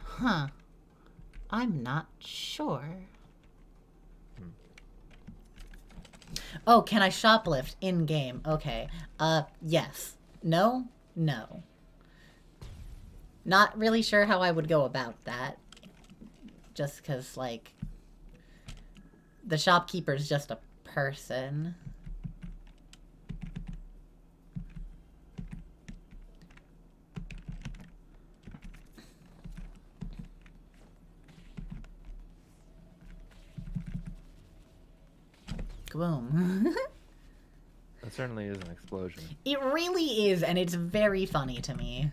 Huh. I'm not sure. Oh, can I shoplift in-game? Okay. Yes. No? No. Not really sure how I would go about that. Just because, like, the shopkeeper's just a person. Boom. That certainly is an explosion. It really is, and it's very funny to me.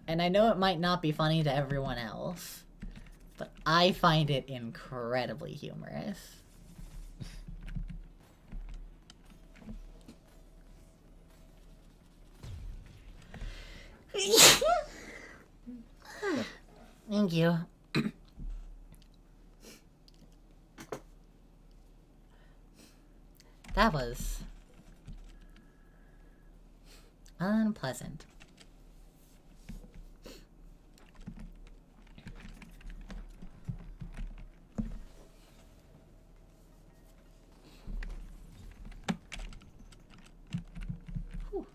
And I know it might not be funny to everyone else, but I find it incredibly humorous. Thank you. That was unpleasant. Whew.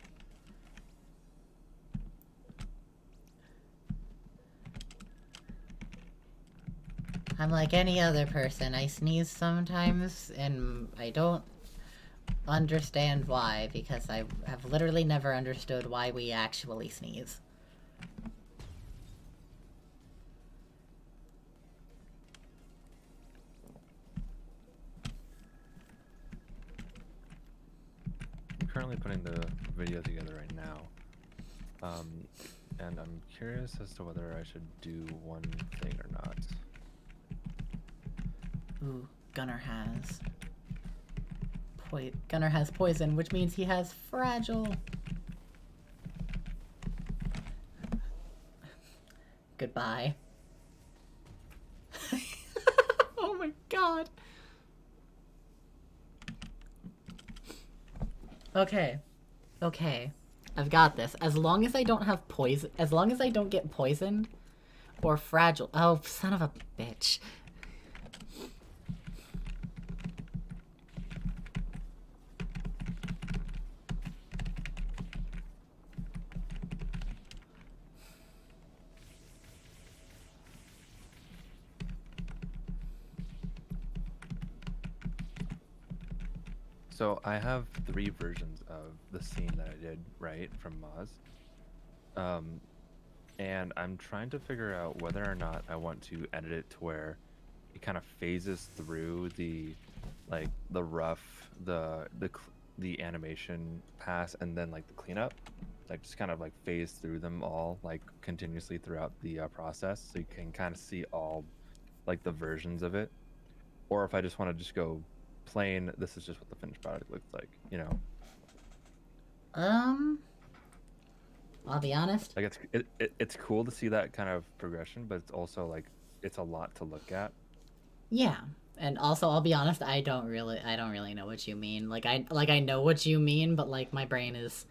I'm like any other person. I sneeze sometimes, and I don't understand why, because I have literally never understood why we actually sneeze. currently putting the video together right now. And I'm curious as to whether I should do one thing or not. Ooh, Gunnar has poison, which means he has fragile. Goodbye. Oh my god. Okay. Okay. I've got this. As long as I don't have poison, as long as I don't get poisoned or fragile. Oh, son of a bitch. So I have 3 versions of the scene that I did, right, from Moz. And I'm trying to figure out whether or not I want to edit it to where it kind of phases through the, like, the rough, the animation pass, and then like the cleanup, like just kind of like phase through them all like continuously throughout the process, so you can kind of see all like the versions of it, or if I just want to just go plain, this is just what the finished product looks like, you know. I'll be honest. Like it's cool to see that kind of progression, but it's also like it's a lot to look at. Yeah. And also, I'll be honest, I don't really know what you mean. I know what you mean, but like my brain is.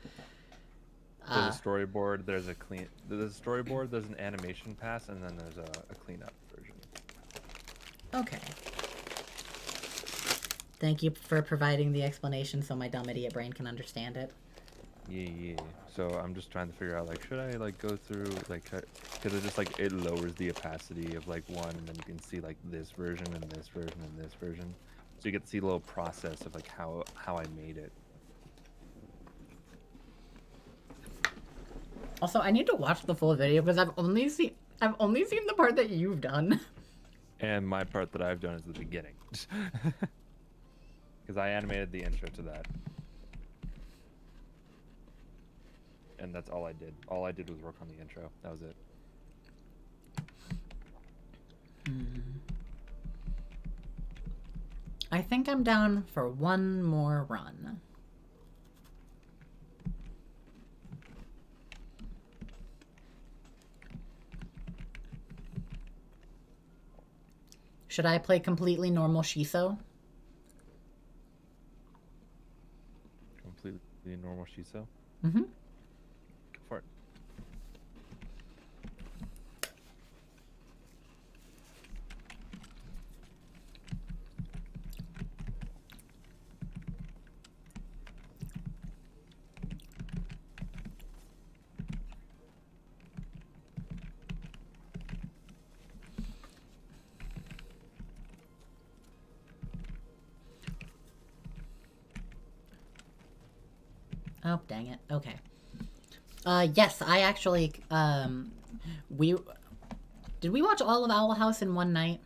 There's a storyboard. There's a storyboard. There's an animation pass, and then there's a cleanup version. Okay. Thank you for providing the explanation so my dumb idiot brain can understand it. Yeah. So I'm just trying to figure out, like, should I like go through like, because it just like it lowers the opacity of like one, and then you can see like this version and this version and this version, so you get to see a little process of like how I made it. Also, I need to watch the full video because I've only seen the part that you've done. And my part that I've done is the beginning, because I animated the intro to that. And that's all I did. All I did was work on the intro. That was it. I think I'm down for one more run. Should I play completely normal Shiso? Completely normal Shiso? Mm-hmm. Go for it. Oh, dang it. Okay. Yes, I actually, did we watch all of Owl House in one night?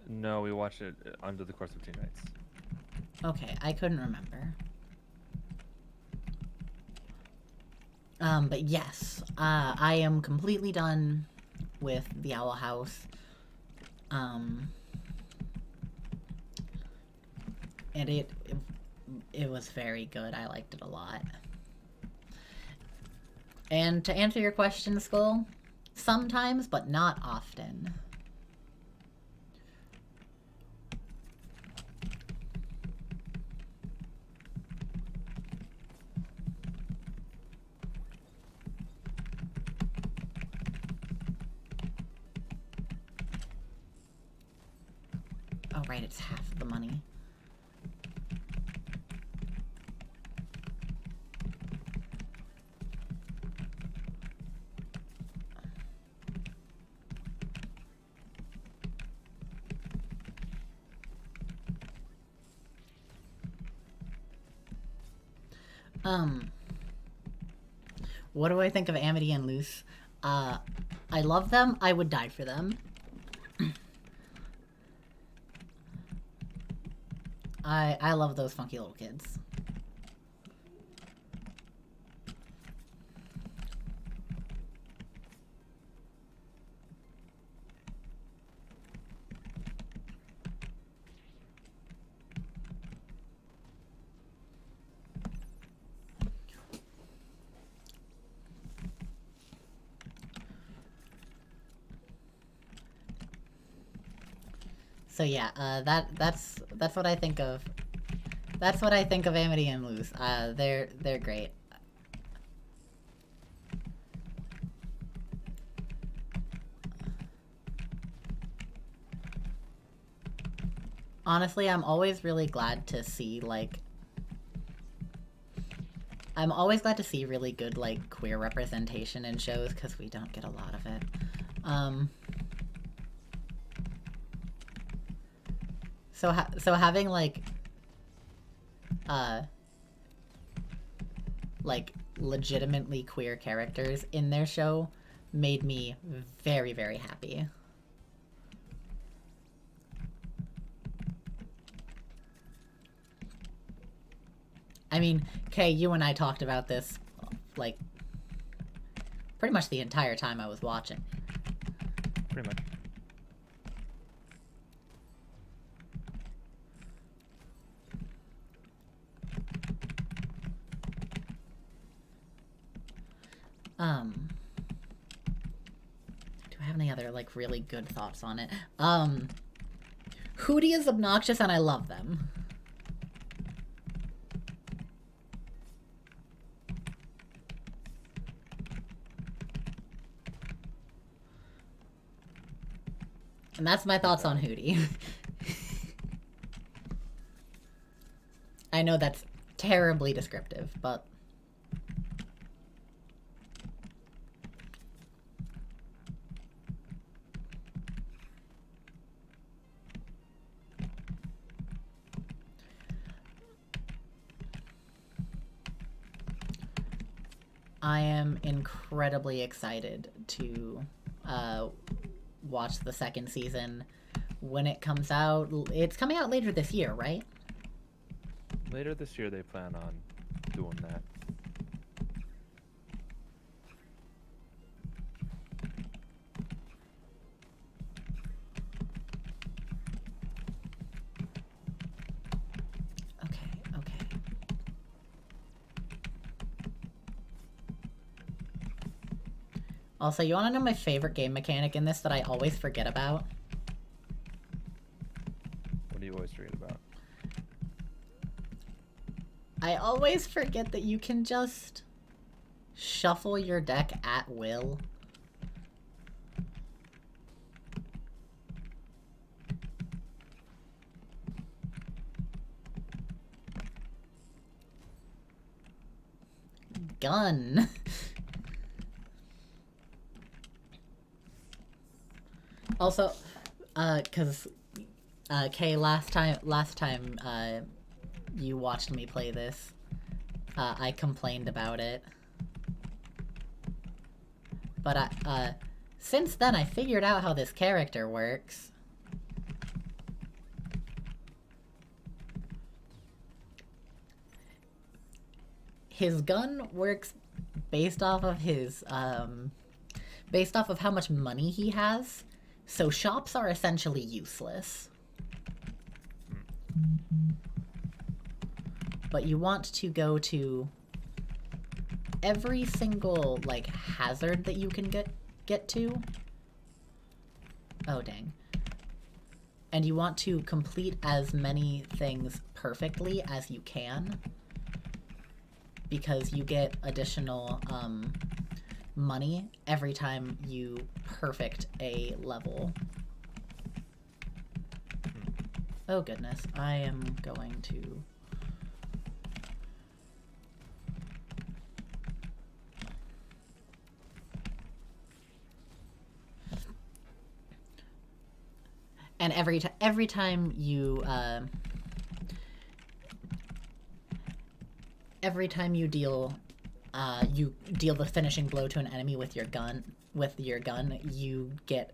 No, we watched it under the course of 2 nights. Okay, I couldn't remember. But yes, I am completely done with the Owl House. And it was very good. I liked it a lot. And to answer your question, Skull, sometimes, but not often. Oh, right, it's half the money. What do I think of Amity and Luce? I love them. I would die for them. I love those funky little kids. So yeah, that's what I think of. That's what I think of Amity and Luz. They're great. Honestly, I'm always really glad to see, like... I'm always glad to see really good, like, queer representation in shows, because we don't get a lot of it. So having, like, legitimately queer characters in their show made me very, very happy. I mean, Kay, you and I talked about this, like, pretty much the entire time I was watching. Pretty much. Do I have any other, like, really good thoughts on it? Hootie is obnoxious and I love them. And that's my thoughts on Hootie. I know that's terribly descriptive, but... I am incredibly excited to watch the second season when it comes out. It's coming out later this year, right? Later this year, they plan on doing that. Okay. Also, you want to know my favorite game mechanic in this that I always forget about? What do you always forget about? I always forget that you can just shuffle your deck at will. Gun. Also, cause, Kay, last time, you watched me play this, I complained about it. But, since then I figured out how this character works. His gun works based off of his, based off of how much money he has. So shops are essentially useless. But you want to go to every single, like, hazard that you can get to. Oh, dang. And you want to complete as many things perfectly as you can. Because you get additional, money every time you perfect a level. Oh goodness, I am going to... And every time you, every time you deal the finishing blow to an enemy with your gun, you get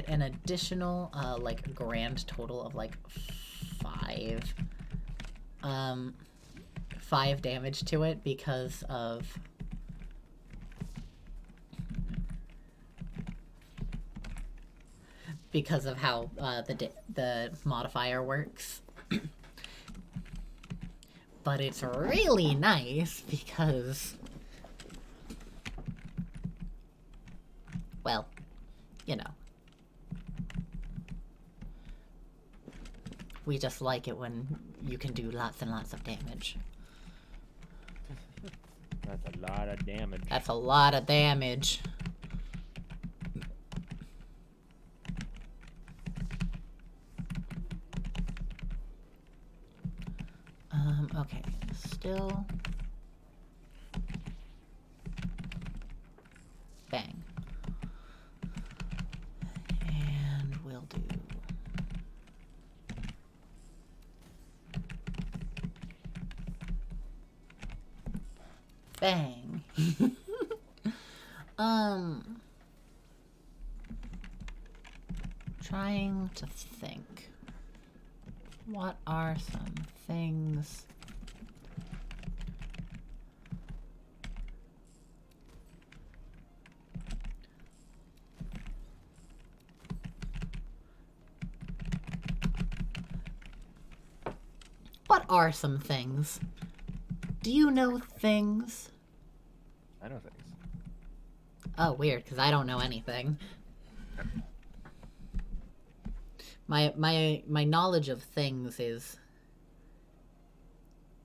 an additional, like, grand total of, like, 5 damage to it because of how the modifier works. But it's really nice because Well, you know. We just like it when you can do lots and lots of damage. That's a lot of damage. That's a lot of damage. Okay. Still. Bang. And we'll do... Bang. Trying to think. What are some things... What are some things? Do you know things? I know things. Oh, weird, because I don't know anything. My knowledge of things is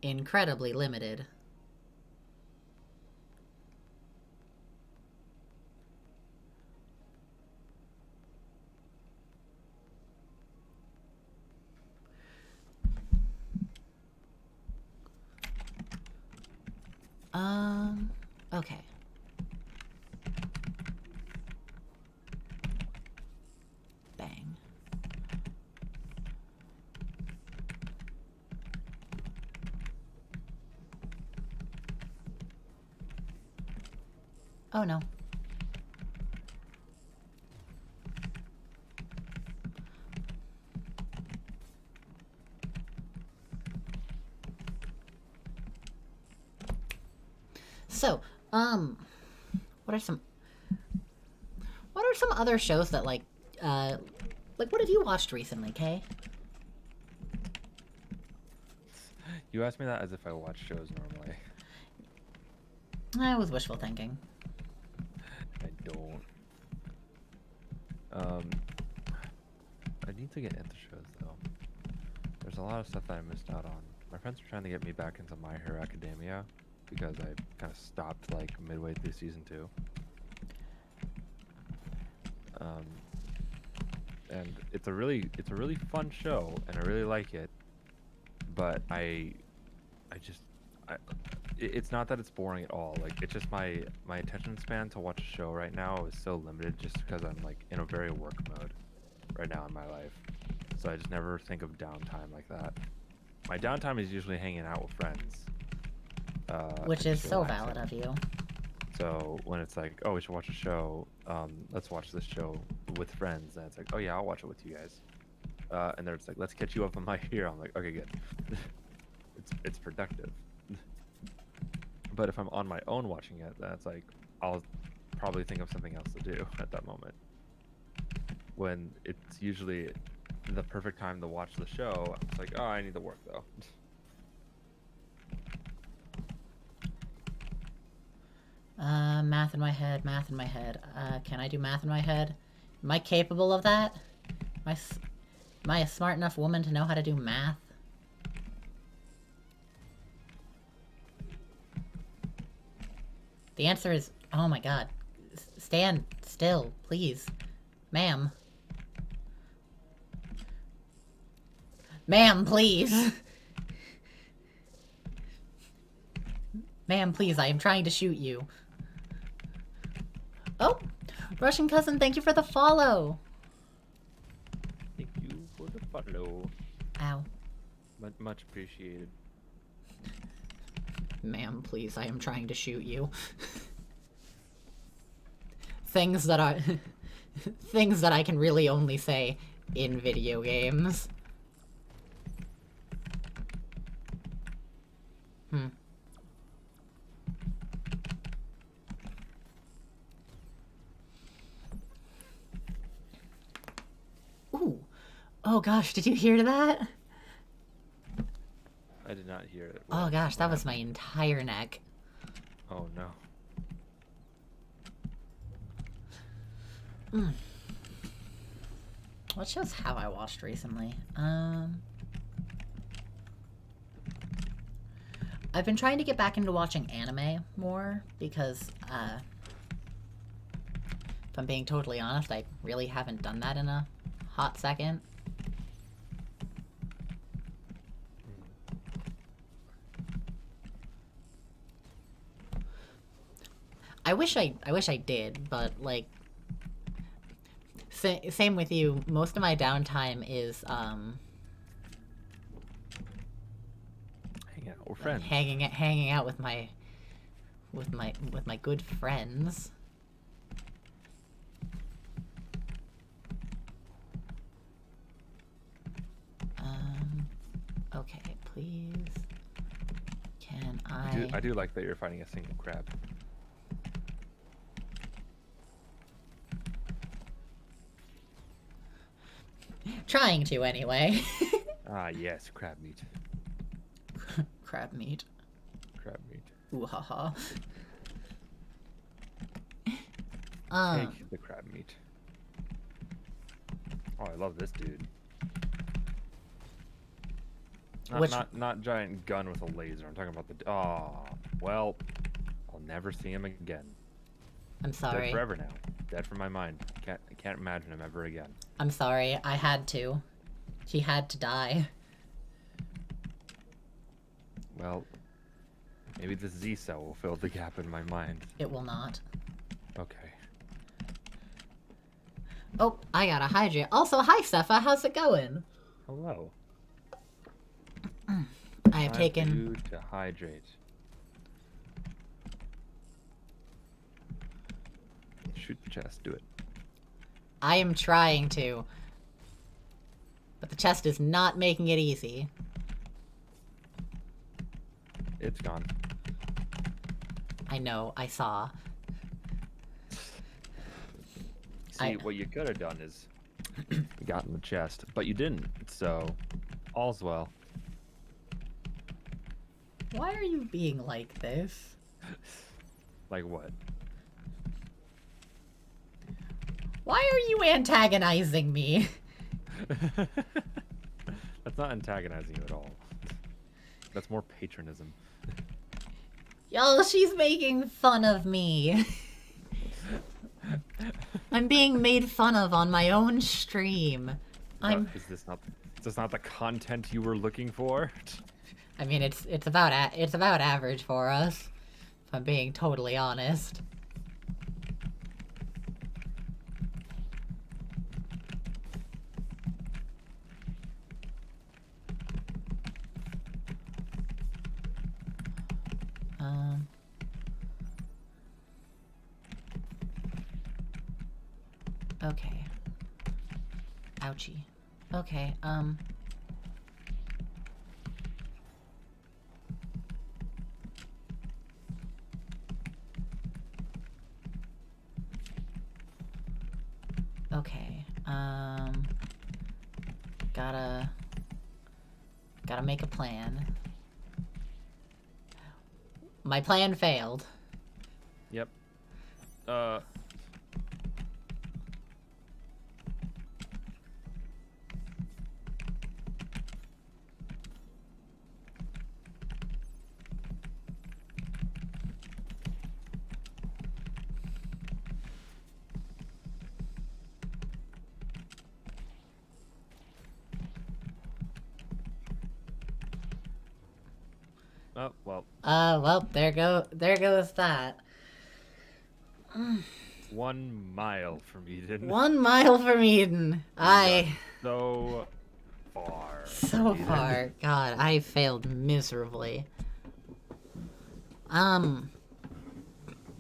incredibly limited. Okay. Bang. Oh no. So, what are some other shows that like what have you watched recently, Kay? You asked me that as if I watch shows normally. I was wishful thinking. I don't. I need to get into shows though. There's a lot of stuff that I missed out on. My friends are trying to get me back into My Hero Academia because I kind of stopped like midway through season 2. And it's a really fun show, and I really like it. But it's not that it's boring at all. Like, it's just my attention span to watch a show right now is so limited, just because I'm like in a very work mode right now in my life. So I just never think of downtime like that. My downtime is usually hanging out with friends. Which and is just so relaxing. valid of you. So when it's like, oh, we should watch a show, let's watch this show with friends, and it's like, oh yeah, I'll watch it with you guys. And they're just like, let's catch you up on My Hero. I'm like, okay, good. it's productive. But if I'm on my own watching it, that's like, I'll probably think of something else to do at that moment. When it's usually the perfect time to watch the show, it's like, oh, I need to work though. Math in my head, math in my head. Can I do math in my head? Am I capable of that? Am I a smart enough woman to know how to do math? The answer is, oh my god. Stand still, please. Ma'am. Ma'am, please. Ma'am, please, I am trying to shoot you. Oh! Russian cousin, thank you for the follow! Thank you for the follow. Ow. Much appreciated. Ma'am, please, I am trying to shoot you. Things that are... things that I can really only say in video games. Ooh. Oh gosh, did you hear that? I did not hear it. Oh gosh, that was my entire neck. Oh no. What shows have I watched recently? I've been trying to get back into watching anime more because, if I'm being totally honest, I really haven't done that in a hot second. I wish I did, but like, same with you. Most of my downtime is Hang out, we're friends. hanging out with my good friends. Okay, please. Can I do like that you're fighting a single crab. Trying to, anyway. Ah, yes, crab meat. Crab meat. Crab meat. Ooh ha ha. Take the crab meat. Oh, I love this dude. Not giant gun with a laser. I'm talking about the. Oh, well, I'll never see him again. I'm sorry. Dead forever now. Dead from my mind. I can't imagine him ever again. I'm sorry. I had to. He had to die. Well, maybe the Z cell will fill the gap in my mind. It will not. Okay. Oh, I gotta hydrate. Also, hi, Sepha. How's it going? Hello. I have taken... Time to hydrate. Shoot the chest. Do it. I am trying to. But the chest is not making it easy. It's gone. I know. I saw. See, what you could have done is gotten the chest, but you didn't. So, all's well. Why are you being like this? Like what? Why are you antagonizing me? That's not antagonizing you at all. That's more patronism. Yo, she's making fun of me. I'm being made fun of on my own stream. Is this not the content you were looking for? I mean, it's about average for us, if I'm being totally honest. Okay. Ouchie. Okay, okay, gotta make a plan. My plan failed. Yep. Oh, well. Well, there goes that. 1 mile from Eden. 1 mile from Eden. So far. So far. God, I failed miserably. And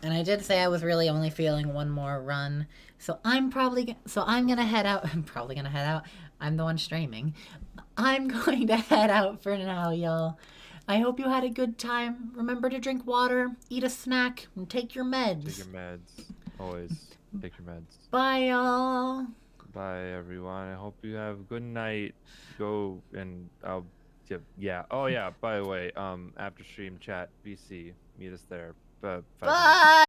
I did say I was really only feeling one more run. So I'm gonna head out. I'm probably gonna head out. I'm the one streaming. I'm going to head out for now, y'all. I hope you had a good time. Remember to drink water, eat a snack, and take your meds. Take your meds. Always take your meds. Bye, y'all. Bye, everyone. I hope you have a good night. Go and yeah. Oh yeah. By the way, after stream chat, VC, meet us there. Bye.